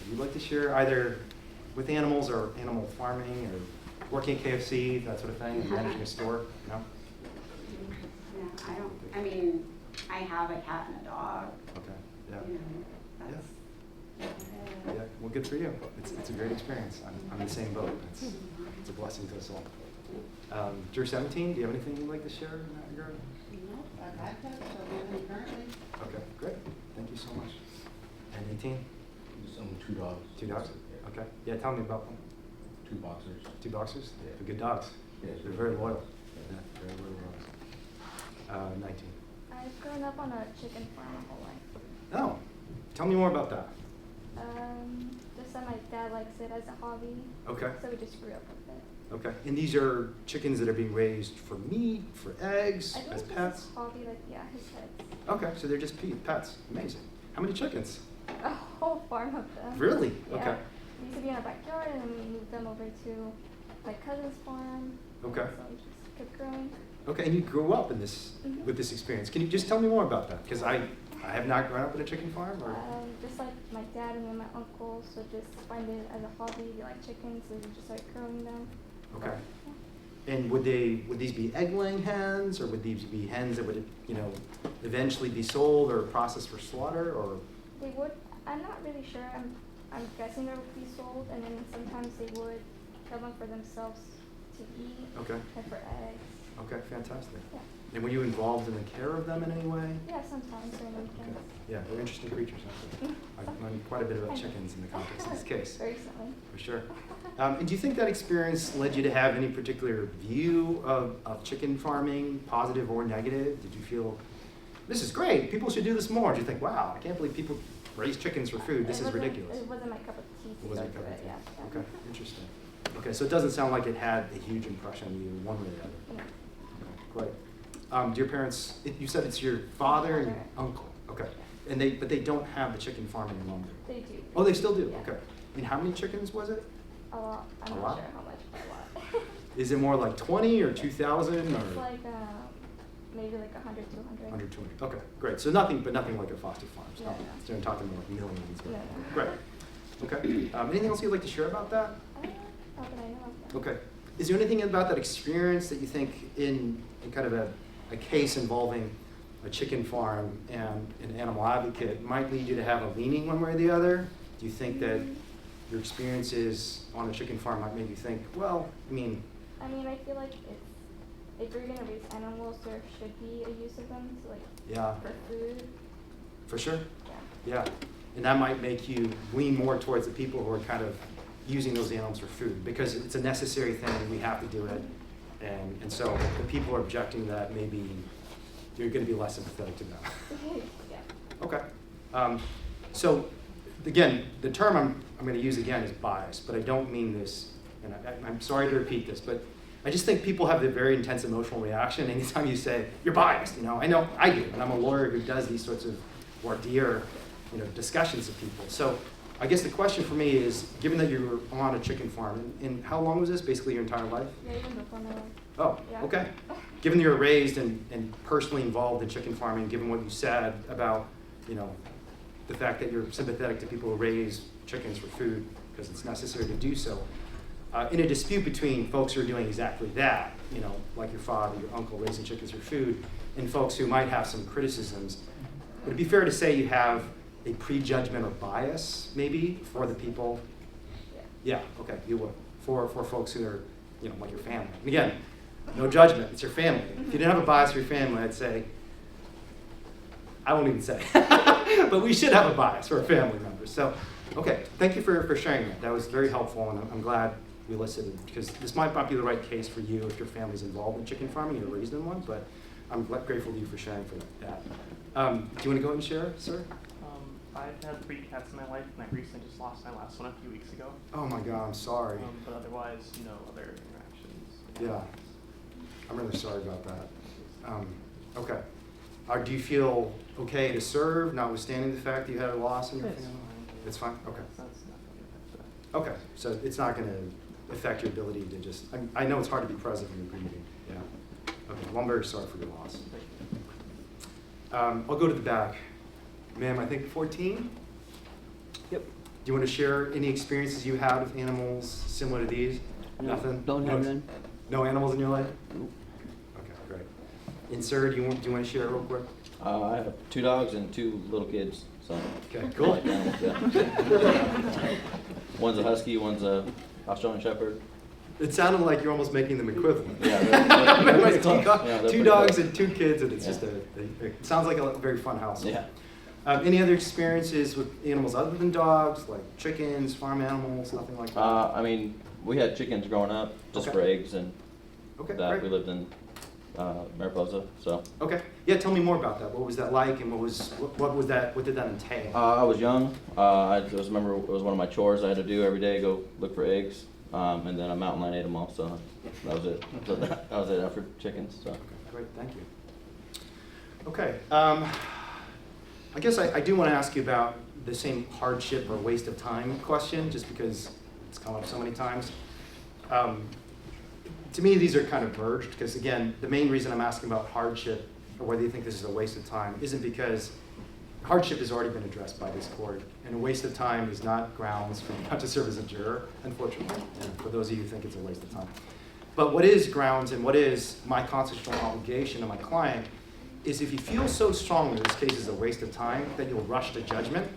you'd like to share either with animals or animal farming or working at KFC, that sort of thing, managing a store? No? No, I don't. I mean, I have a cat and a dog. Okay, yeah. That's, Yeah, well, good for you. It's a great experience. I'm in the same boat. It's a blessing to us all. You're 17, do you have anything you'd like to share in that regard? No, I've had pets, so living currently. Okay, great, thank you so much. And 18? Just 2 dogs. 2 dogs? Okay, yeah, tell me about them. 2 boxers. 2 boxers? Yeah. They're good dogs. Yeah, They're very loyal. Yeah, very loyal dogs. 19. I've grown up on a chicken farm my whole life. Oh, tell me more about that. Just that my dad likes it as a hobby. Okay. So we just grew up with it. Okay, and these are chickens that are being raised for meat, for eggs, I think as this pets? is hobby, like, yeah, his pets. Okay, so they're just pets. Amazing. How many chickens? A whole farm of them. Really? Yeah. Okay. They used to be in our backyard and then we moved them over to my cousin's farm. Okay. So we just kept growing. Okay, and you grew up in this Mhm. with this experience. Can you just tell me more about that? Because I have not grown up in a chicken farm. Or Just like my dad and my uncle, so just find it as a hobby. They like chickens, so we just started growing them. okay. And would these be egg-laying hens, or would these be hens that would eventually be sold or processed for slaughter, or? They would. I'm not really sure. I'm guessing they would be sold, and then sometimes they would kill them for themselves to eat. Okay. And for eggs. Okay, fantastic. Yeah. And were you involved in the care of them in any way? Yeah, sometimes during weekends. Yeah, they're interesting creatures, aren't they? I've learned quite a bit about chickens in the context of this case. Recently. For sure. And do you think that experience led you to have any particular view of chicken farming, positive or negative? Did you feel, this is great, people should do this more? Did you think, wow, I can't believe people raise chickens for food, this is ridiculous? It wasn't my cup of tea to It wasn't go your cup through of it, tea. yeah. Okay, interesting. Okay, so it doesn't sound like it had a huge impression on you one way or the other. No. Okay, great. Do your parents, you said it's your father and your uncle, okay. And but they don't have the chicken farm any longer? They do. Oh, they still do, Yeah. okay. And how many chickens was it? A lot. I'm A not lot? sure how much, but a lot. Is it more like 20 or 2,000 or? It's like maybe like 100, 200. 100, 200. Okay, great. So nothing like a Foster Farm. No, no. So I'm talking more like millions. No, no. Great. Okay. Anything else you'd like to share about that? Not that I know of. Okay. Is there anything about that experience that you think in kind of a case involving a chicken farm and an animal advocate might lead you to have a leaning one way or the other? Do you think that your experiences on a chicken farm might make you think, well, I mean, I feel like if you're gonna raise animals, there should be a use of them, so like yeah, for food. for sure. Yeah. Yeah, and that might make you lean more towards the people who are kind of using those animals for food, because it's a necessary thing and we have to do it. And so if the people are objecting to that, maybe you're going to be less sympathetic to them. Yeah. Okay. So again, the term I'm going to use again is bias, but I don't mean this, and I'm sorry to repeat this, but I just think people have a very intense emotional reaction anytime you say, you're biased, I know I do, and I'm a lawyer who does these sorts of voir dire, discussions of people. So I guess the question for me is, given that you were on a chicken farm, and how long was this, basically your entire life? Yeah, even before my life. Oh, Yeah. okay. Given that you were raised and personally involved in chicken farming, given what you said about, the fact that you're sympathetic to people who raise chickens for food because it's necessary to do so, in a dispute between folks who are doing exactly that, like your father, your uncle raising chickens for food, and folks who might have some criticisms, would it be fair to say you have a prejudgment or bias, maybe, for the people? Yeah, okay, you would. For folks who are, like your family. And again, no judgment, it's your family. If you didn't have a bias for your family, I'd say, I won't even say. But we should have a bias for our family members. So, okay, thank you for sharing that. That was very helpful, and I'm glad we listened, because this might not be the right case for you if your family's involved in chicken farming, you're raised in one, but I'm grateful to you for sharing for that. Do you want to go ahead and share, sir? I've had 3 cats in my life, and I recently just lost my last one a few weeks ago. Oh my God, I'm sorry. But otherwise, other interactions. Yeah, I'm really sorry about that. Okay. Do you feel okay to serve, notwithstanding the fact that you had a loss in your family? It's fine? Okay. Okay, so it's not going to affect your ability to just, I know it's hard to be present when you're grieving. Yeah. Okay, well, I'm very sorry for your loss. I'll go to the back. Ma'am, I think 14? Yep. Do you want to share any experiences you had with animals similar to these? No, Nothing? don't have none. No animals in your life? Nope. Okay, great. And sir, do you want to share real quick? I have 2 dogs and 2 little kids, so. Okay, I cool. like animals, yeah. One's a husky, one's a Australian shepherd. It sounded like you're almost making them equivalent. Yeah, they're pretty Two close. do- Yeah, they're two pretty dogs close. and 2 kids, and it's Yeah. just it sounds like a very fun household. Yeah. Any other experiences with animals other than dogs, like chickens, farm animals, nothing like that? I mean, we had chickens growing up just Okay. for eggs and Okay, that. great. We lived in Mariposa, so. Okay, yeah, tell me more about that. What was that like, and what did that entail? I was young. I just remember it was one of my chores I had to do every day, go look for eggs. And then a mountain lion ate them all, so that was it. So that was it after chickens, so. Okay, great, thank you. Okay, I guess I do want to ask you about the same hardship or waste of time question, just because it's come up so many times. To me, these are kind of merged, because again, the main reason I'm asking about hardship, or whether you think this is a waste of time, isn't because hardship has already been addressed by this court, and a waste of time is not grounds for you not to serve as a juror, unfortunately, and for those of you who think it's a waste of time. But what is grounds, and what is my constitutional obligation to my client, is if you feel so strongly this case is a waste of time, that you'll rush to judgment,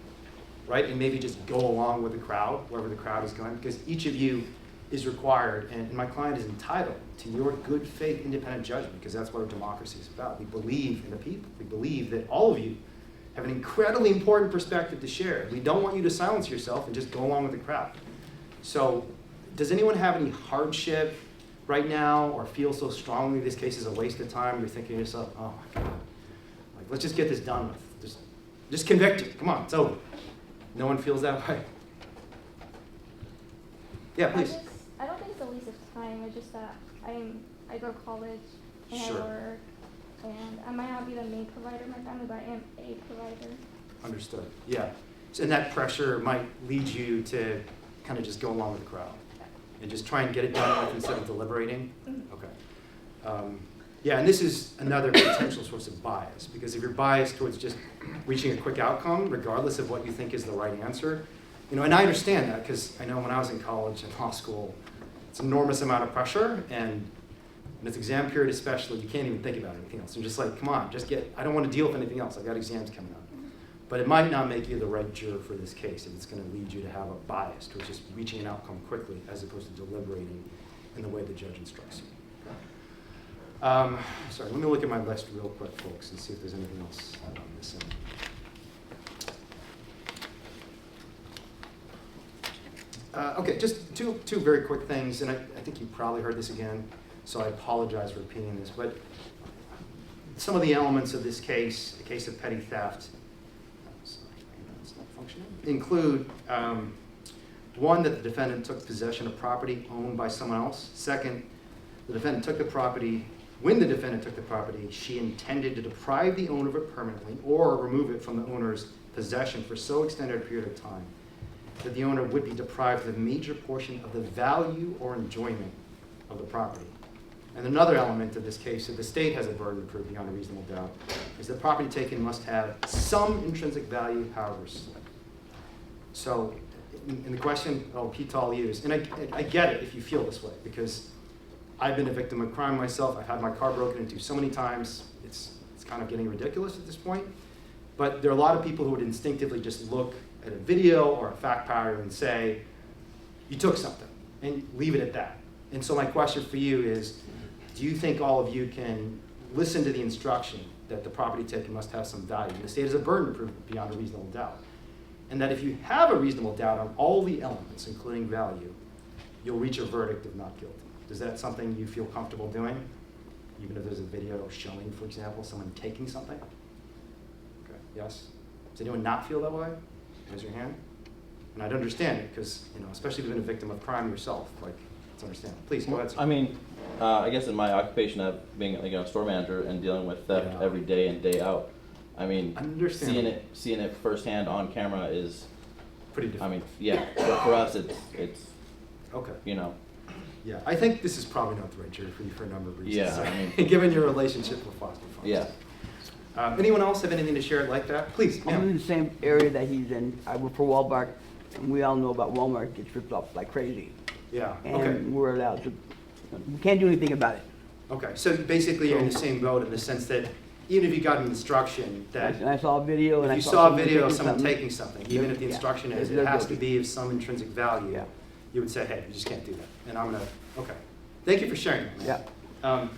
right, and maybe just go along with the crowd, wherever the crowd is going, because each of you is required, and my client is entitled to your good faith, independent judgment, because that's what our democracy is about. We believe in the people. We believe that all of you have an incredibly important perspective to share. We don't want you to silence yourself and just go along with the crowd. So, does anyone have any hardship right now, or feel so strongly this case is a waste of time? You're thinking to yourself, oh my God, like, let's just get this done with. Just convict it. Come on, it's over. No one feels that way. Yeah, please. I don't think it's a waste of time. It's just that I go to college and Sure. I work, and I might not be the main provider in my family, but I am a provider. Understood. Yeah. So, and that pressure might lead you to kind of just go along with the crowd and just try and get it done with instead of deliberating. Okay. Yeah, and this is another potential source of bias, because if you're biased towards just reaching a quick outcome, regardless of what you think is the right answer, and I understand that, because I know when I was in college and law school, it's an enormous amount of pressure, and in this exam period especially, you can't even think about anything else. You're just like, come on, I don't want to deal with anything else. I've got exams coming up. But it might not make you the right juror for this case if it's going to lead you to have a bias towards just reaching an outcome quickly as opposed to deliberating in the way the judge instructs you. Sorry, let me look at my list real quick, folks, and see if there's anything else I'm missing. Okay, just two very quick things, and I think you probably heard this again, so I apologize for repeating this, but some of the elements of this case, the case of petty theft, include one, that the defendant took possession of property owned by someone else. Second, the defendant took the property. When the defendant took the property, she intended to deprive the owner of it permanently or remove it from the owner's possession for so extended a period of time that the owner would be deprived of a major portion of the value or enjoyment of the property. And another element of this case, that the state has a burden to prove beyond a reasonable doubt, is that property taken must have some intrinsic value, however slight. So, in the question I'll repeat to all you is, and I get it if you feel this way, because I've been a victim of crime myself. I've had my car broken into so many times. It's kind of getting ridiculous at this point. But there are a lot of people who would instinctively just look at a video or a fact pattern and say, you took something, and leave it at that. And so my question for you is, do you think all of you can listen to the instruction that the property taken must have some value? And the state has a burden to prove beyond a reasonable doubt. And that if you have a reasonable doubt on all the elements, including value, you'll reach a verdict of not guilty. Is that something you feel comfortable doing? Even if there's a video showing, for example, someone taking something? Okay, yes? Does anyone not feel that way? Raise your hand. And I'd understand it, because, especially if you've been a victim of crime yourself, it's understandable. Please, go ahead, sir. I mean, I guess in my occupation of being a store manager and dealing with theft every day in, day out, I mean, seeing it firsthand on camera is pretty difficult. I mean, yeah, for us it's okay. Yeah, I think this is probably not the right jury for you for a number of reasons. Yeah, I mean, given your relationship with foster funds. Yeah. Anyone else have anything to share like that? Please, I'm in the same area that he's in. I work for Walmart, and we all know about Walmart gets ripped off like crazy. Yeah, and okay. we're allowed to, we can't do anything about it. Okay, so basically you're in the same boat in the sense that even if you got an instruction that... And I saw a video, and if I you saw a video of taking someone something, taking something, even if the instruction is it has to be of some intrinsic value, you would say, hey, you just can't do that. And I'm going to Okay. Thank you for sharing that. Yeah.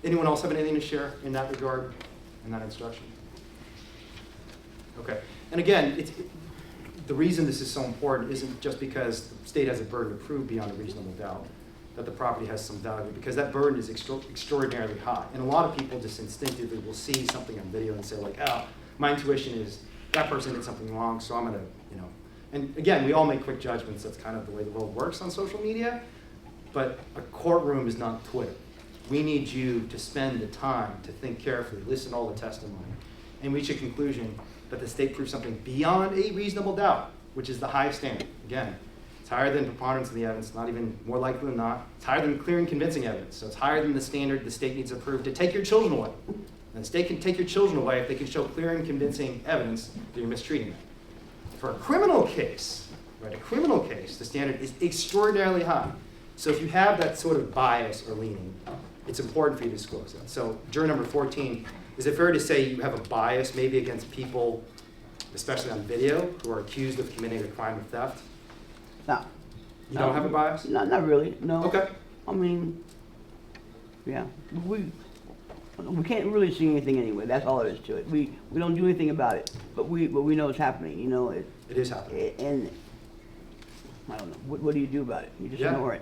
Anyone else have anything to share in that regard, in that instruction? Okay. And again, the reason this is so important isn't just because the state has a burden to prove beyond a reasonable doubt that the property has some value, because that burden is extraordinarily high. And a lot of people just instinctively will see something on video and say like, oh, my intuition is that person did something wrong, so I'm gonna, and again, we all make quick judgments. That's kind of the way the world works on social media. But a courtroom is not Twitter. We need you to spend the time to think carefully, listen to all the testimony, and reach a conclusion that the state proved something beyond a reasonable doubt, which is the highest standard. Again, it's higher than preponderance of the evidence, not even more likely than not. It's higher than clear and convincing evidence. So it's higher than the standard the state needs to prove to take your children away. And the state can take your children away if they can show clear and convincing evidence that you're mistreating them. For a criminal case, right, the standard is extraordinarily high. So if you have that sort of bias or leaning, it's important for you to disclose that. So juror number 14, is it fair to say you have a bias maybe against people, especially on video, who are accused of committing a crime of theft? No. You don't have a bias? Not really, no. Okay. I mean, yeah, we can't really see anything anyway. That's all there is to it. We don't do anything about it, but we know it's happening. It is happening. And I don't know. What do you do about it? You just Yeah. ignore it.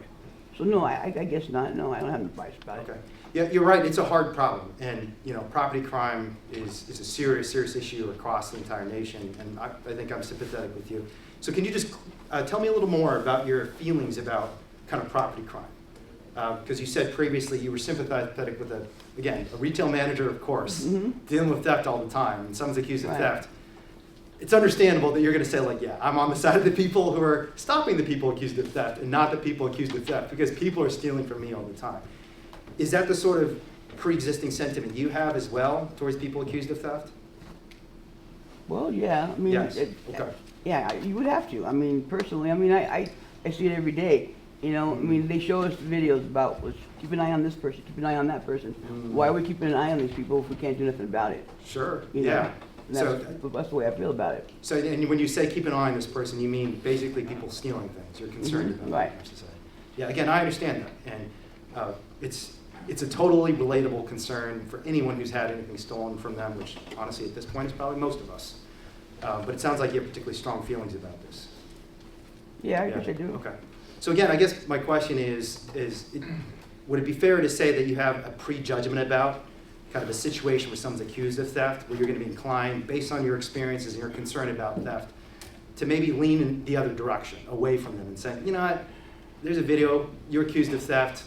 So no, I guess not. No, I don't have any bias about it. Okay. Yeah, you're right. It's a hard problem, and property crime is a serious issue across the entire nation. And I think I'm sympathetic with you. So can you just tell me a little more about your feelings about kind of property crime? Because you said previously you were sympathetic with a retail manager, of course, dealing with theft all the time, and someone's accused of theft. It's understandable that you're going to say like, yeah, I'm on the side of the people who are stopping the people accused of theft and not the people accused of theft, because people are stealing from me all the time. Is that the sort of pre-existing sentiment you have as well towards people accused of theft? Well, yeah. I mean, yes. Okay. Yeah, you would have to. I mean, personally, I see it every day. I mean, they show us videos about, let's keep an eye on this person, keep an eye on that person. Why are we keeping an eye on these people if we can't do nothing about it? Sure, Yeah. So that's the way I feel about it. So and when you say keep an eye on this person, you mean basically people stealing things. You're concerned about right. that. Yeah, again, I understand that. And it's a totally relatable concern for anyone who's had anything stolen from them, which honestly at this point is probably most of us. But it sounds like you have particularly strong feelings about this. Yeah, I guess I do. Okay. So again, I guess my question is would it be fair to say that you have a prejudgment about kind of a situation where someone's accused of theft, where you're going to be inclined, based on your experiences and your concern about theft, to maybe lean in the other direction, away from them, and say, you know what, there's a video, you're accused of theft,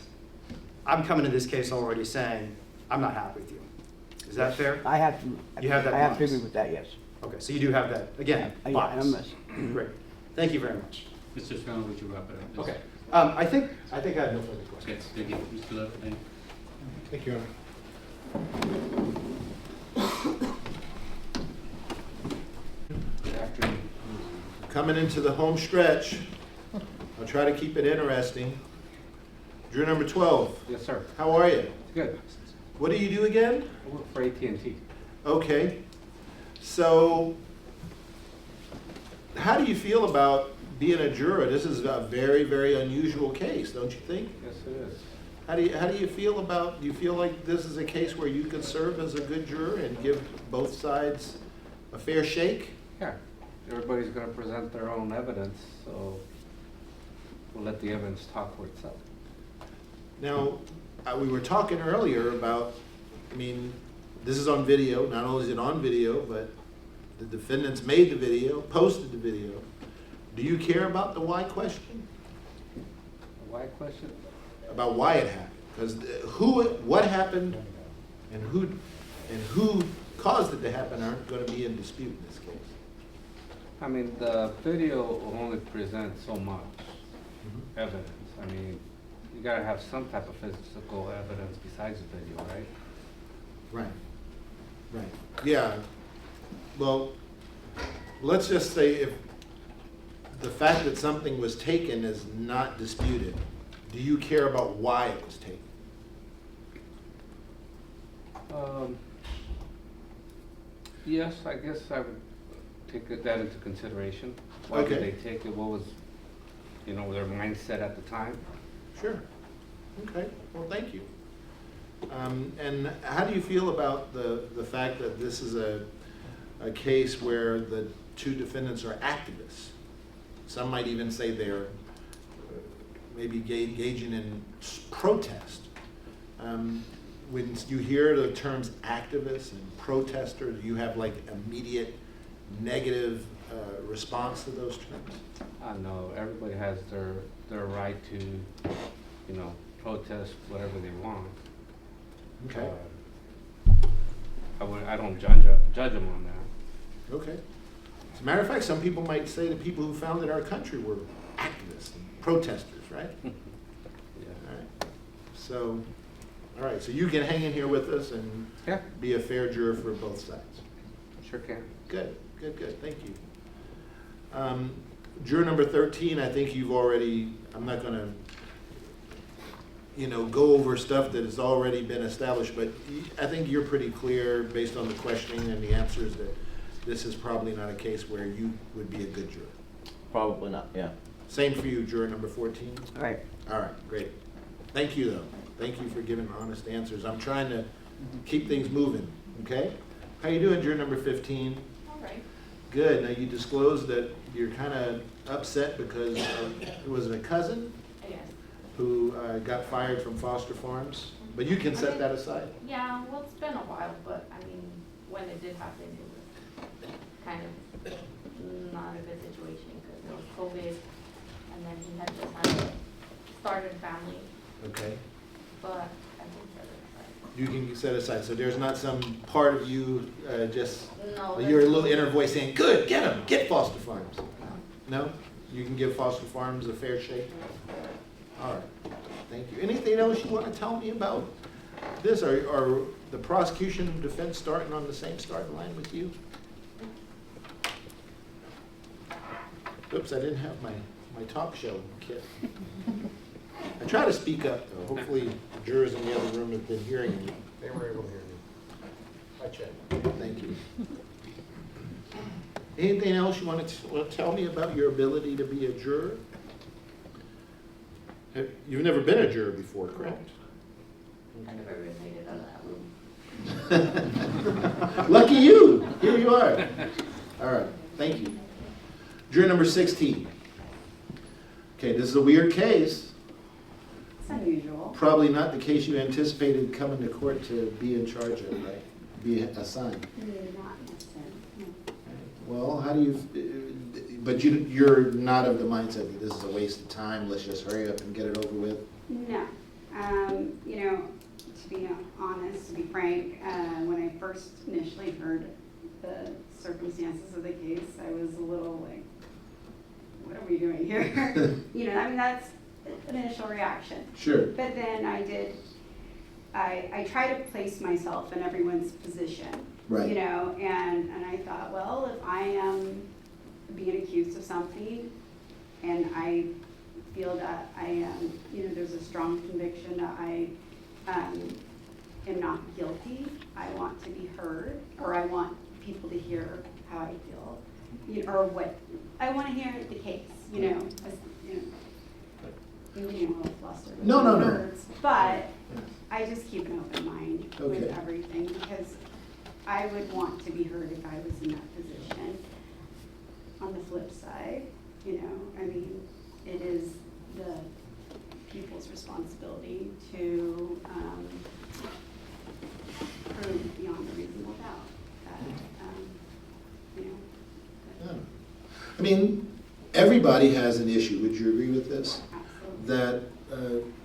I'm coming to this case already saying, I'm not happy with you. Is that fair? I have to. You have that I have to bias? agree with that, yes. Okay, so you do have that, again, Yeah, bias. Great. Thank you very much. Mr. Strong, would you wrap it up? Okay. I think I have no further questions. Yes, thank you. Mr. Love, thank you. Thank you, Your Honor. Coming into the home stretch, I'll try to keep it interesting. Juror number 12. Yes, sir. How are you? Good. What do you do again? I work for AT&T. Okay. So, how do you feel about being a juror? This is a very, very unusual case, don't you think? Yes, it is. How do you feel about, do you feel like this is a case where you could serve as a good juror and give both sides a fair shake? Yeah. Everybody's going to present their own evidence, so we'll let the evidence talk for itself. Now, we were talking earlier about, I mean, this is on video. Not only is it on video, but the defendants made the video, posted the video. Do you care about the why question? Why question? About why it happened. Because what happened and who caused it to happen aren't going to be in dispute in this case. I mean, the video will only present so much evidence. I mean, you got to have some type of physical evidence besides the video, right? Right. Right. Yeah. Well, let's just say if the fact that something was taken is not disputed, do you care about why it was taken? Yes, I guess I would take that into consideration. Why did they take it? What was, their mindset at the time? Sure. Okay, well, thank you. And how do you feel about the fact that this is a case where the two defendants are activists? Some might even say they're maybe engaging in protest. When you hear the terms activists and protesters, do you have like immediate negative response to those terms? No, everybody has their right to, you know, protest whatever they want. Okay. I don't judge them on that. Okay. As a matter of fact, some people might say the people who founded our country were activists and protesters, right? Yeah. All right. So, all right. So you can hang in here with us and be a fair juror for both sides. Sure can. Good. Good. Good. Thank you. Juror number 13. I think you've already. I'm not going to, go over stuff that has already been established, but I think you're pretty clear based on the questioning and the answers that this is probably not a case where you would be a good juror. Probably not, yeah. Same for you, juror number 14? All right. All right, great. Thank you, though. Thank you for giving honest answers. I'm trying to keep things moving, okay? How you doing, juror number 15? All right. Good. Now, you disclosed that you're kind of upset because it was a cousin Yes. who got fired from foster farms, but you can set that aside. Yeah, well, it's been a while, but I mean, when it did happen, it was kind of not a good situation because there was COVID, and then he had just had a started family, Okay. but I think set it aside. You can set aside. So there's not some part of you just, No, your there's- little inner voice saying, good, get them, get foster farms. No? You can give foster farms a fair shake? All right, thank you. Anything else you want to tell me about this? Are the prosecution and defense starting on the same starting line with you? Oops, I didn't have my talk show kit. I try to speak up, though. Hopefully the jurors in the other room have been hearing me. They were able to hear you. I checked. Thank you. Anything else you want to tell me about your ability to be a juror? You've never been a juror before, correct? I never really made it out of that room. Lucky you. Here you are. All right. Thank you. Juror number 16. Okay, this is a weird case. It's unusual. Probably not the case you anticipated coming to court to be in charge of, right? Be assigned. Not necessarily, no. Well, how do you, but you're not of the mindset that this is a waste of time, let's just hurry up and get it over with? No. To be honest, to be frank, when I first initially heard the circumstances of the case, I was a little like, what are we doing here? That's an initial reaction. Sure. But then I try to place myself in everyone's position. Right. And I thought, well, if I am being accused of something and I feel that I am, there's a strong conviction that I am not guilty, I want to be heard, or I want people to hear how I feel, or what, I want to hear the case, I'm getting a little flustered. No. Words, but I just keep an open mind Okay. with everything because I would want to be heard if I was in that position. On the flip side, it is the people's responsibility to prove beyond a reasonable doubt that, Yeah. Everybody has an issue, would you agree with this? absolutely. That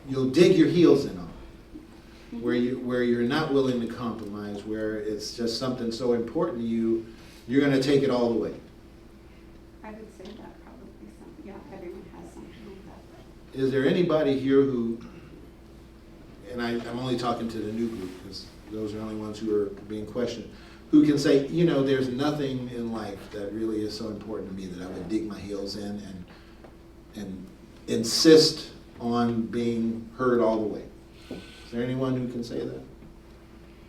you'll dig your heels in on, where you're not willing to compromise, where it's just something so important to you, you're going to take it all the way. I would say that probably everyone has something like that. Is there anybody here who, and I'm only talking to the new group because those are the only ones who are being questioned, who can say, there's nothing in life that really is so important to me that I would dig my heels in and insist on being heard all the way. Is there anyone who can say that?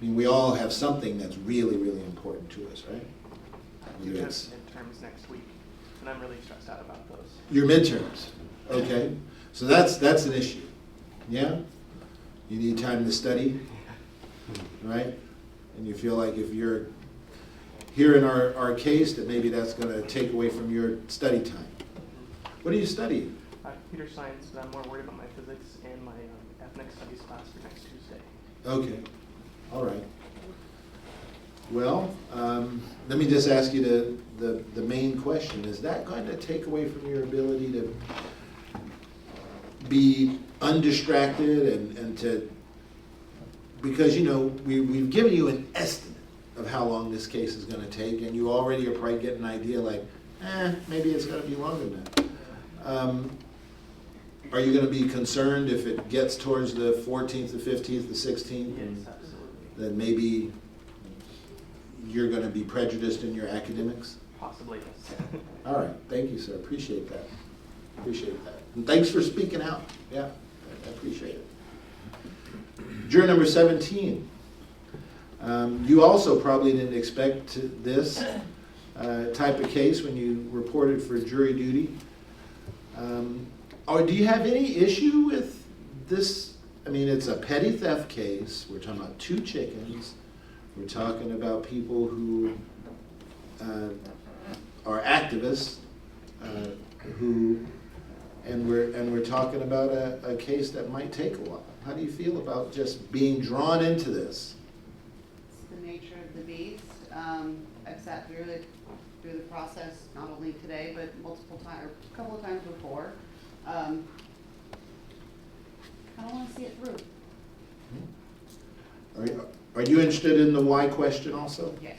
We all have something that's really, really important to us, right? I do have midterms next week, and I'm really stressed out about those. Your midterms, okay. So that's an issue. Yeah? You need time to study, right? And you feel like if you're here in our case, that maybe that's gonna take away from your study time. What do you study? Computer science, but I'm more worried about my physics and my ethnic studies class for next Tuesday. Okay, all right. Well, let me just ask you the main question. Is that going to take away from your ability to be undistracted and to, because we've given you an estimate of how long this case is gonna take, and you already are probably getting an idea like, maybe it's gonna be longer than that. Are you gonna be concerned if it gets towards the 14th, the 15th, the 16th? Yes, absolutely. Then maybe you're gonna be prejudiced in your academics? Possibly, yes. All right, thank you, sir, appreciate that. Appreciate that. And thanks for speaking out. Yeah, I appreciate it. Juror number 17. You also probably didn't expect this type of case when you reported for jury duty. Or do you have any issue with this? I mean, it's a petty theft case. We're talking about 2 chickens. We're talking about people who are activists and we're talking about a case that might take a while. How do you feel about just being drawn into this? It's the nature of the beast. I've sat through the process, not only today, but multiple times, or a couple of times before. I don't want to see it through. Are you interested in the why question also? Yes.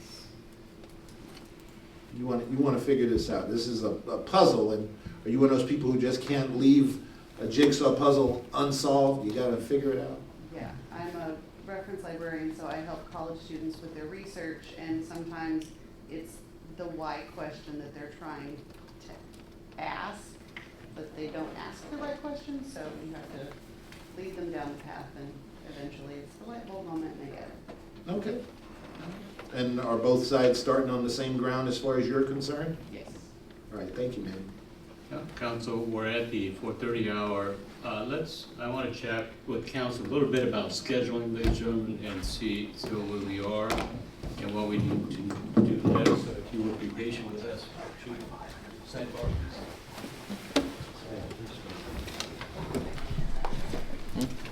You want to figure this out. This is a puzzle, and are you one of those people who just can't leave a jigsaw puzzle unsolved? You got to figure it out. Yeah, I'm a reference librarian, so I help college students with their research, and sometimes it's the why question that they're trying to ask, but they don't ask the right question, so you have to lead them down the path, and eventually it's the light bulb moment and they get it. Okay. And are both sides starting on the same ground as far as you're concerned? Yes. All right, thank you, ma'am. Council, we're at the 4:30 hour. I want to chat with council a little bit about scheduling the gentlemen and see where we are and what we need to do next. So if you would be patient with us, sidebar.